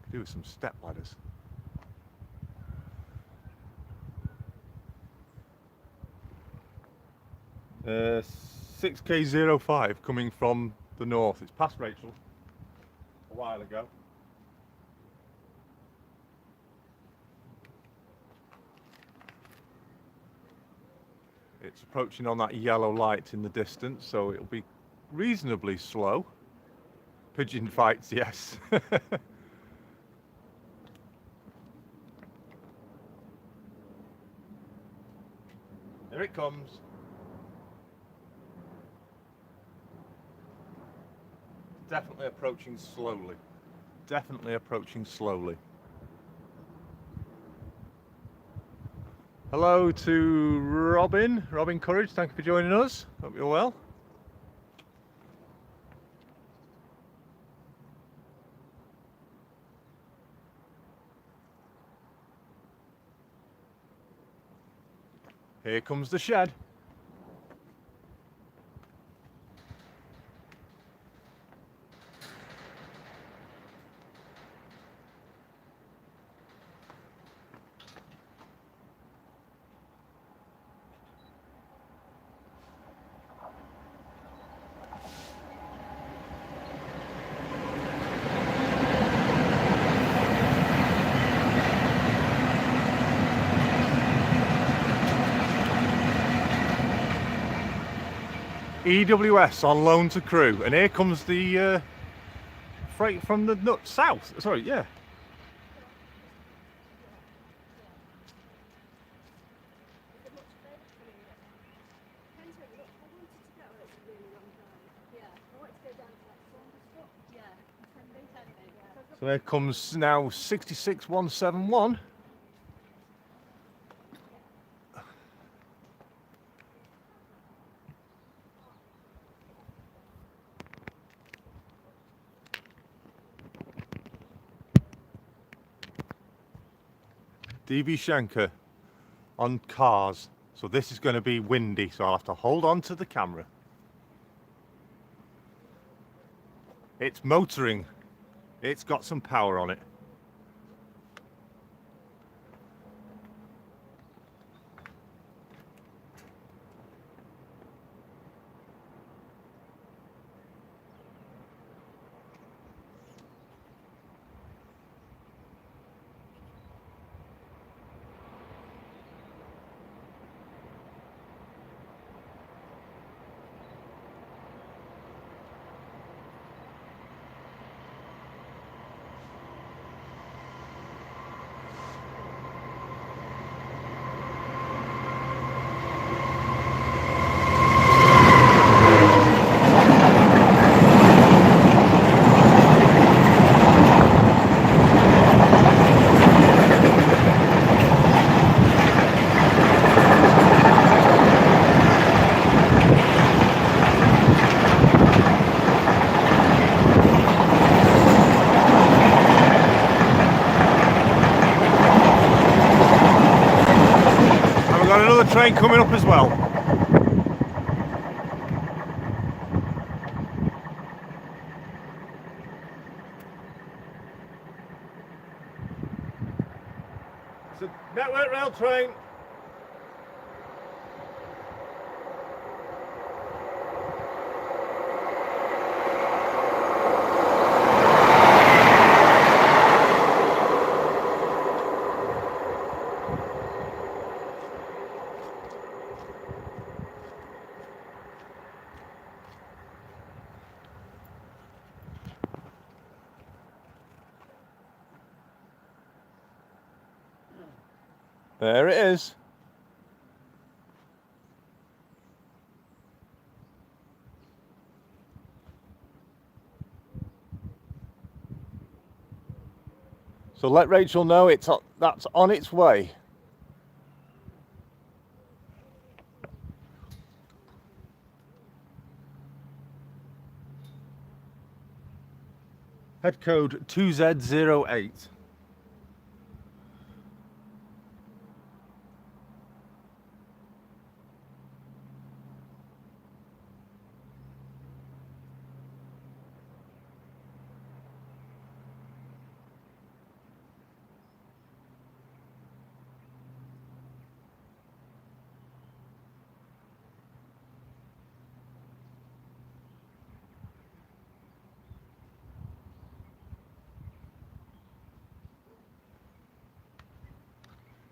Could do with some step ladders. Uh, 6K05 coming from the north. It's past Rachel a while ago. It's approaching on that yellow light in the distance, so it'll be reasonably slow. Pigeon fights, yes. Here it comes. Definitely approaching slowly. Definitely approaching slowly. Hello to Robin Courage, thank you for joining us. Hope you're well. Here comes the shed. EWS on loan to Crewe, and here comes the freight from the south. Sorry, yeah. So here comes now 66171. DB Schenker on cars. So this is going to be windy, so I'll have to hold on to the camera. It's motoring. It's got some power on it. Train coming up as well. It's a Network Rail train. There it is. So let Rachel know that's on its way. Head code 2Z08.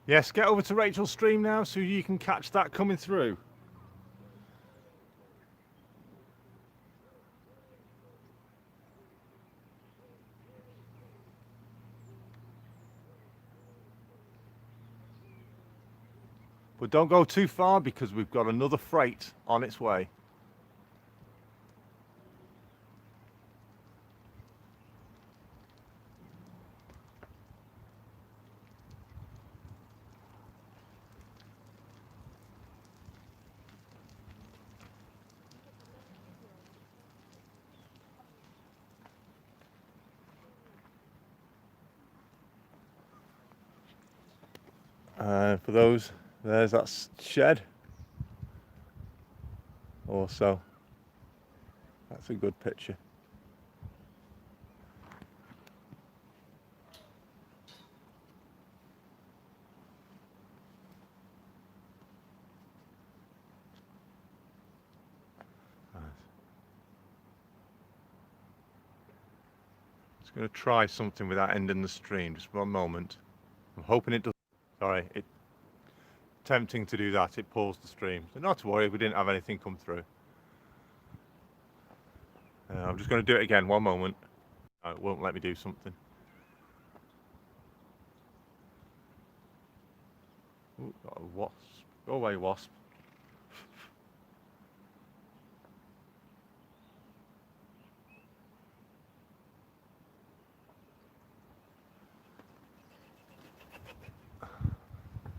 Yes, get over to Rachel's stream now so you can catch that coming through. But don't go too far because we've got another freight on its way. For those, there's that shed. Also, that's a good picture. Just going to try something without ending the stream. Just one moment. I'm hoping it does. Sorry, it's tempting to do that. It paused the stream. So not to worry, we didn't have anything come through. I'm just going to do it again. One moment. Oh, it won't let me do something. Ooh, got a wasp. Go away, wasp.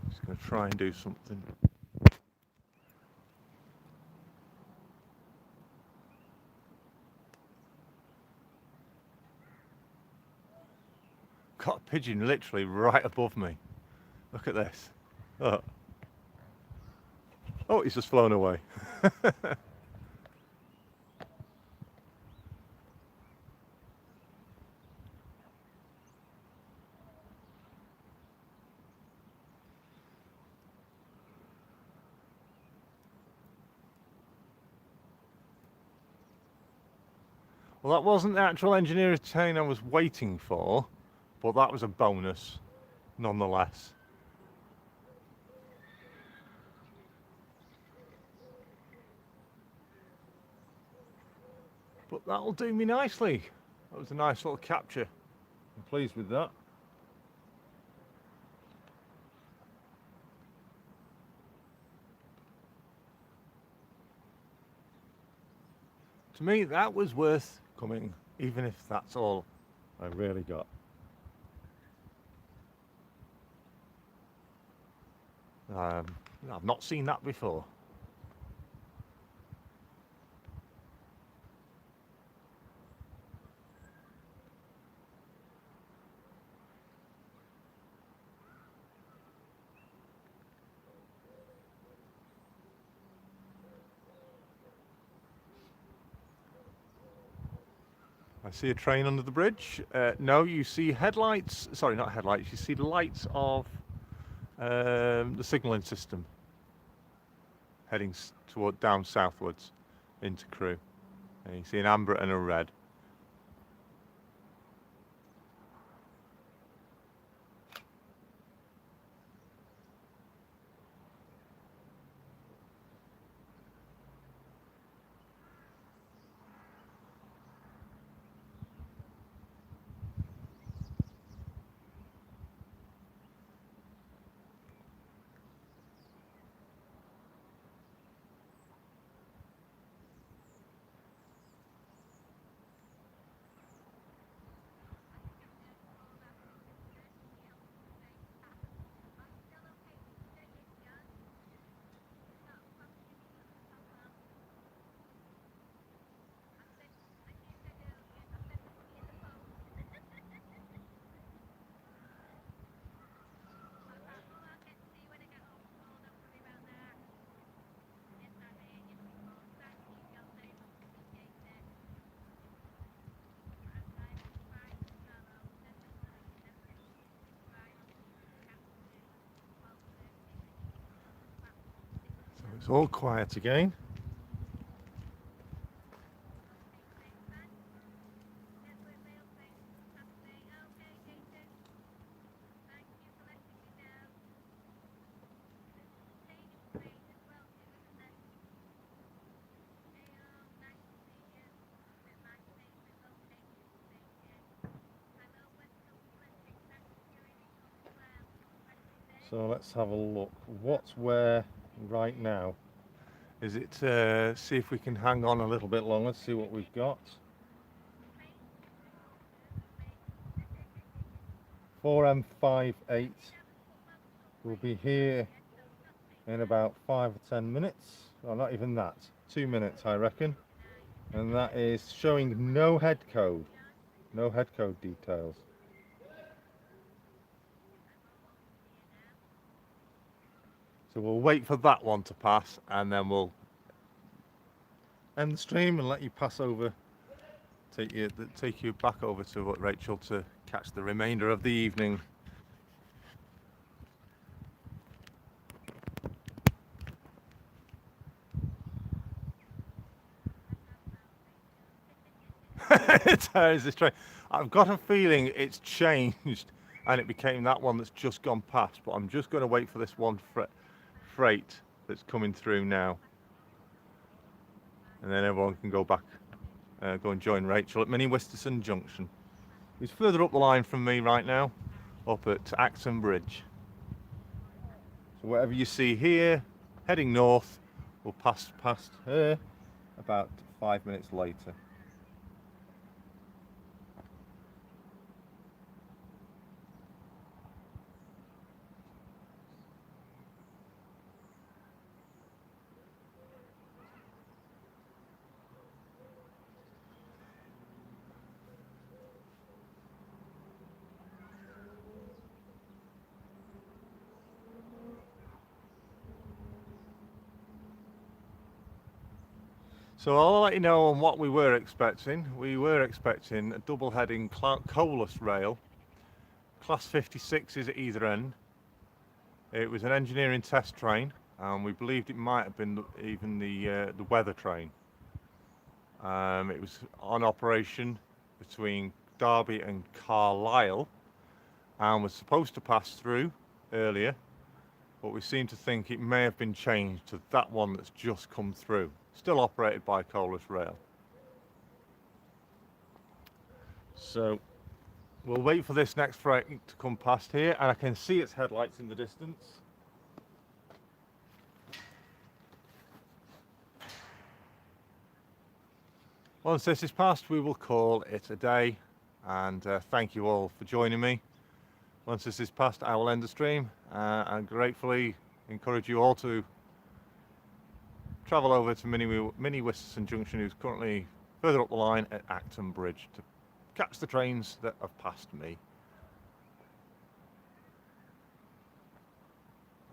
Just going to try and do something. Got a pigeon literally right above me. Look at this. Oh, oh, he's just flown away. Well, that wasn't the actual engineer's train I was waiting for, but that was a bonus nonetheless. But that'll do me nicely. That was a nice little capture. I'm pleased with that. To me, that was worth coming, even if that's all I really got. I've not seen that before. I see a train under the bridge. No, you see headlights. Sorry, not headlights. You see the lights of the signalling system heading toward down southwards into Crewe. And you see an amber and a red. It's all quiet again. So let's have a look. What's where right now? Is it see if we can hang on a little bit longer, see what we've got. 4M58 will be here in about 5 or 10 minutes. Well, not even that. 2 minutes, I reckon. And that is showing no head code. No head code details. So we'll wait for that one to pass and then we'll end the stream and let you pass over, take you back over to Rachel to catch the remainder of the evening. There's this train. I've got a feeling it's changed and it became that one that's just gone past, but I'm just going to wait for this one freight that's coming through now, and then everyone can go back, go and join Rachel at Mini Wisterson Junction. He's further up the line from me right now, up at Acton Bridge. So whatever you see here, heading north, will pass past her about 5 minutes later. So I'll let you know on what we were expecting. We were expecting a double heading coalless rail, class 56s at either end. It was an engineering test train, and we believed it might have been even the weather train. It was on operation between Derby and Carlisle, and was supposed to pass through earlier, but we seem to think it may have been changed to that one that's just come through. Still operated by coalless rail. So we'll wait for this next freight to come past here, and I can see its headlights in the distance. Once this is past, we will call it a day, and thank you all for joining me. Once this is past, I will end the stream and gratefully encourage you all to travel over to Mini Wisterson Junction, who's currently further up the line at Acton Bridge, to catch the trains that have passed me.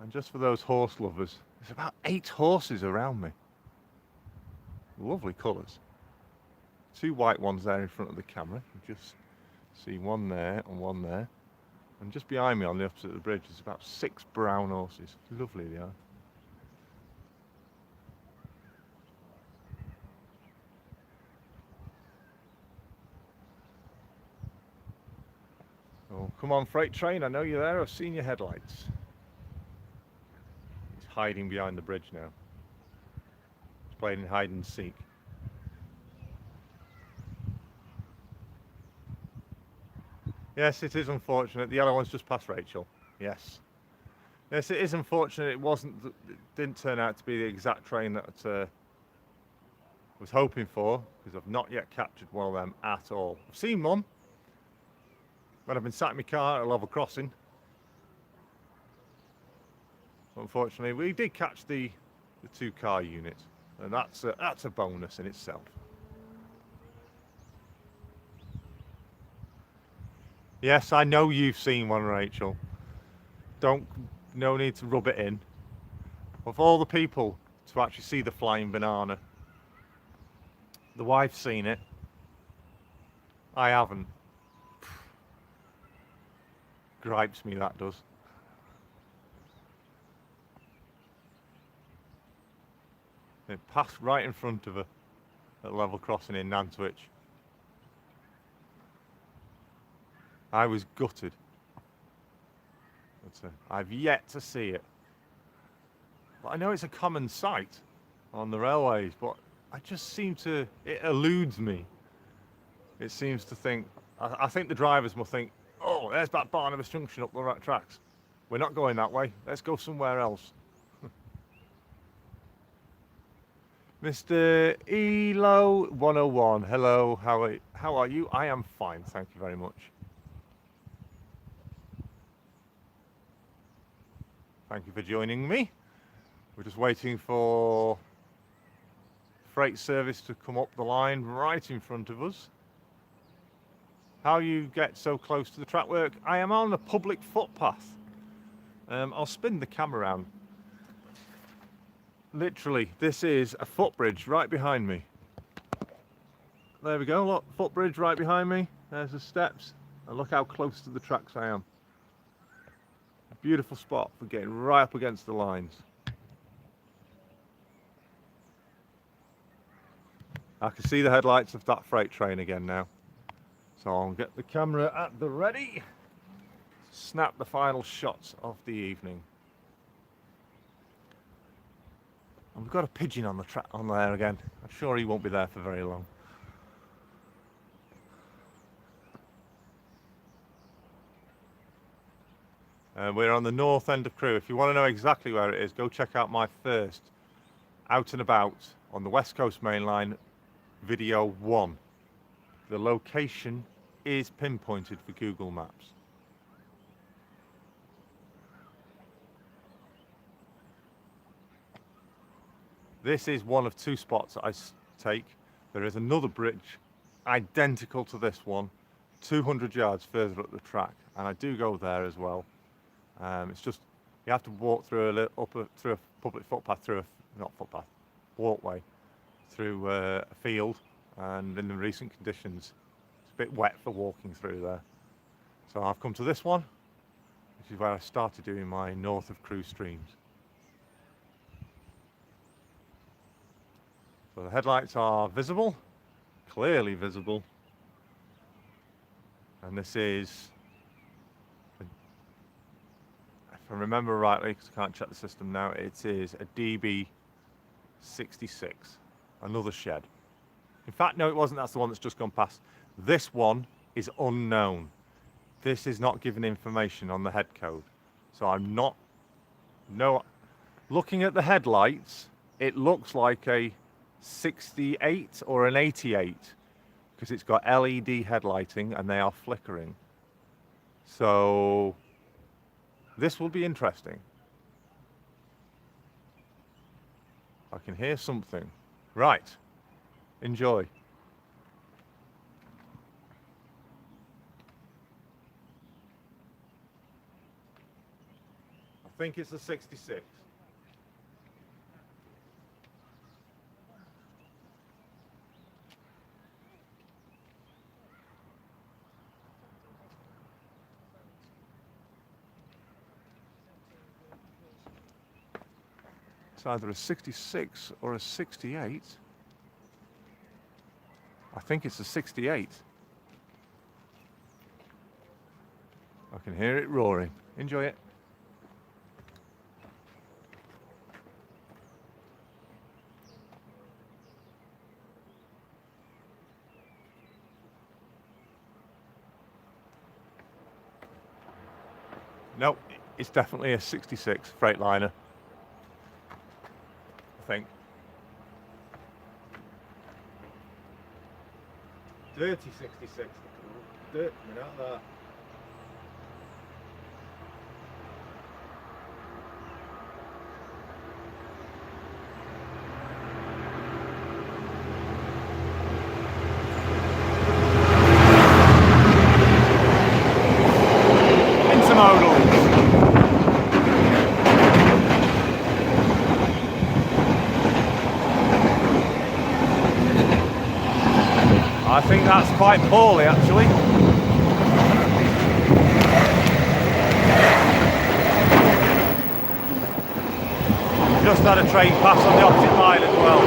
And just for those horse lovers, there's about 8 horses around me. Lovely colours. 2 white ones there in front of the camera. You just see one there and one there. And just behind me on the opposite of the bridge is about 6 brown horses. Lovely they are. Oh, come on, freight train, I know you're there. I've seen your headlights. It's hiding behind the bridge now. It's playing hide and seek. Yes, it is unfortunate. The yellow one's just past Rachel. Yes. Yes, it is unfortunate. It didn't turn out to be the exact train that I was hoping for, because I've not yet captured one of them at all. I've seen one when I've been sat in my car at a level crossing. Unfortunately, we did catch the 2-car unit, and that's a bonus in itself. Yes, I know you've seen one, Rachel. No need to rub it in. Of all the people to actually see the flying banana, the wife's seen it. I haven't. Gripes me, that does. It passed right in front of her at level crossing in Nantwich. I was gutted. But, I've yet to see it. But I know it's a common sight on the railways, but I just seem to, it eludes me. It seems to think, I think the drivers will think, oh, there's that Barnabas Junction up the right tracks. We're not going that way. Let's go somewhere else. Mr. Elo 101, hello, how are you? I am fine, thank you very much. Thank you for joining me. We're just waiting for freight service to come up the line right in front of us. How you get so close to the track work? I am on a public footpath. I'll spin the camera around. Literally, this is a footbridge right behind me. There we go, look, footbridge right behind me. There's the steps, and look how close to the tracks I am. A beautiful spot for getting right up against the lines. I can see the headlights of that freight train again now. So I'll get the camera at the ready. Snap the final shots of the evening. And we've got a pigeon on the track on there again. I'm sure he won't be there for very long. We're on the north end of Crewe. If you want to know exactly where it is, go check out my first Out and About on the West Coast Mainline video 1. The location is pinpointed for Google Maps. This is one of 2 spots that I take. There is another bridge identical to this one, 200 yards further up the track, and I do go there as well. It's just you have to walk through through a public footpath, walkway through a field, and in the recent conditions, it's a bit wet for walking through there. So I've come to this one, which is where I started doing my North of Crewe streams. So the headlights are visible, clearly visible. And this is, if I remember rightly, because I can't check the system now, it is a DB66, another shed. In fact, no, it wasn't. That's the one that's just gone past. This one is unknown. This is not given information on the head code. So I'm not, looking at the headlights, it looks like a 68 or an 88 because it's got LED headlighting and they are flickering. So this will be interesting. I can hear something. Right, enjoy. I think it's a 66. It's either a 66 or a 68. I think it's a 68. I can hear it roaring. Enjoy it. No, it's definitely a 66 Freightliner. I think. Dirty 66. Dirt coming out of that. I think that's quite poorly actually. I've just had a train pass on the opposite line as well.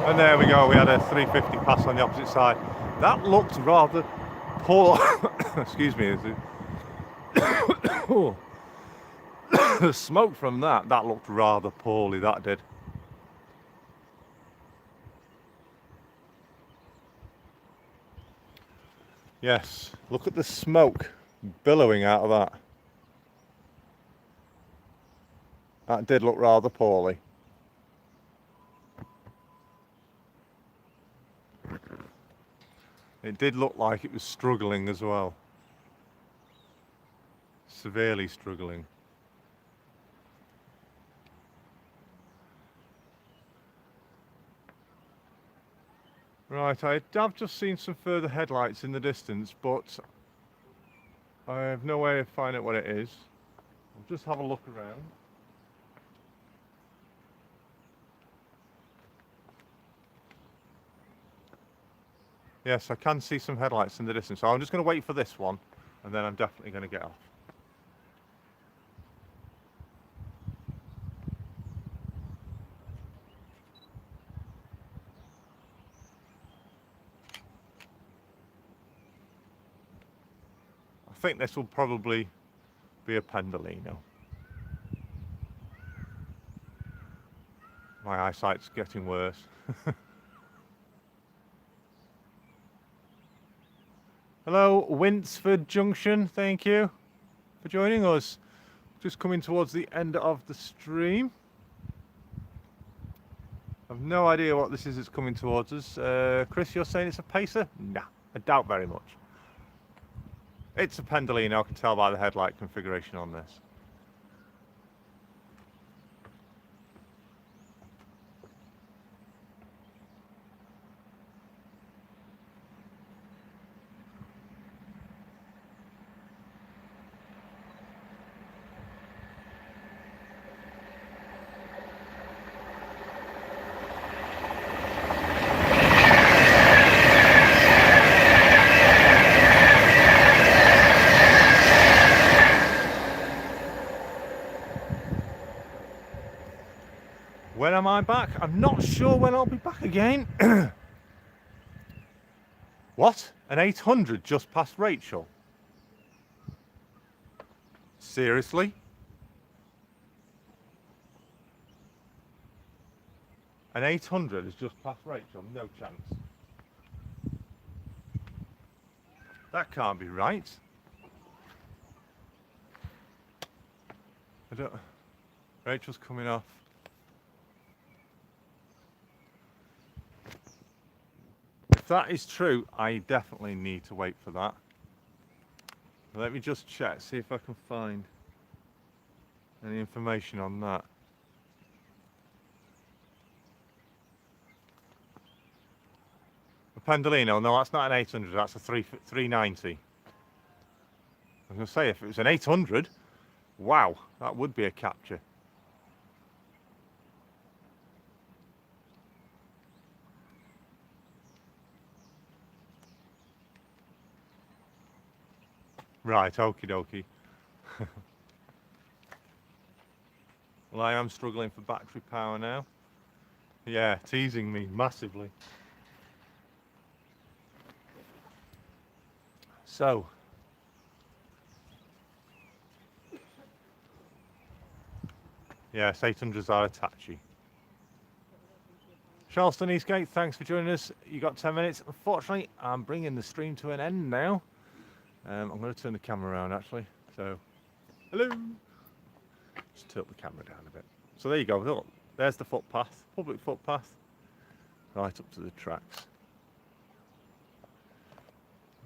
And there we go, we had a 350 pass on the opposite side. That looked rather poor. Excuse me. Oh. The smoke from that looked rather poorly, that did. Yes, look at the smoke billowing out of that. That did look rather poorly. It did look like it was struggling as well. Severely struggling. Right, I've just seen some further headlights in the distance, but I have no way of finding out what it is. I'll just have a look around. Yes, I can see some headlights in the distance, so I'm just going to wait for this one, and then I'm definitely going to get off. I think this will probably be a Pendolino. My eyesight's getting worse. Hello, Winsford Junction, thank you for joining us. Just coming towards the end of the stream. I've no idea what this is that's coming towards us. Chris, you're saying it's a Pacer? Nah, I doubt very much. It's a Pendolino, I can tell by the headlight configuration on this. When am I back? I'm not sure when I'll be back again. What? An 800 just past Rachel? Seriously? An 800 is just past Rachel? No chance. That can't be right. Rachel's coming off. If that is true, I definitely need to wait for that. Let me just check, see if I can find any information on that. A Pendolino? No, that's not an 800, that's a 390. I was going to say, if it was an 800, wow, that would be a capture. Right, okie dokie. Well, I am struggling for battery power now. Yeah, teasing me massively. So, yes, 800s are Attache. Charleston Eastgate, thanks for joining us. You got 10 minutes. Unfortunately, I'm bringing the stream to an end now. I'm going to turn the camera around actually. So, hello. Just tilt the camera down a bit. So there you go. Look, there's the footpath, public footpath, right up to the tracks.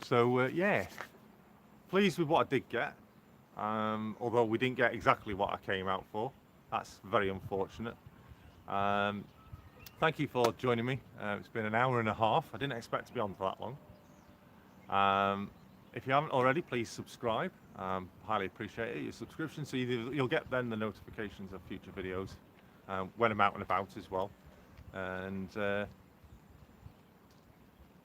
So yeah, pleased with what I did get. Although we didn't get exactly what I came out for. That's very unfortunate. Thank you for joining me. It's been an hour and a half. I didn't expect to be on for that long. If you haven't already, please subscribe. Highly appreciate it, your subscription, so you'll get then the notifications of future videos when I'm out and about as well. And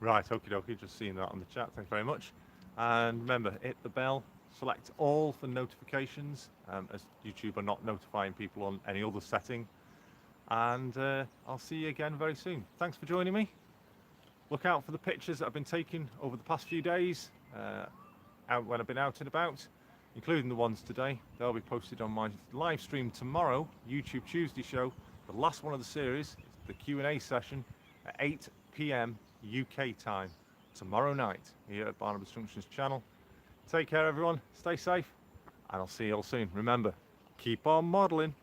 right, okie dokie, just seeing that on the chat, thanks very much. And remember, hit the bell, select all for notifications, as YouTube are not notifying people on any other setting. And I'll see you again very soon. Thanks for joining me. Look out for the pictures that I've been taking over the past few days, out when I've been out and about, including the ones today. They'll be posted on my live stream tomorrow, YouTube Tuesday show, the last one of the series, the Q&A session at 8 p.m. UK time tomorrow night here at Barnabas Junction's channel. Take care everyone, stay safe, and I'll see you all soon. Remember, keep on modelling.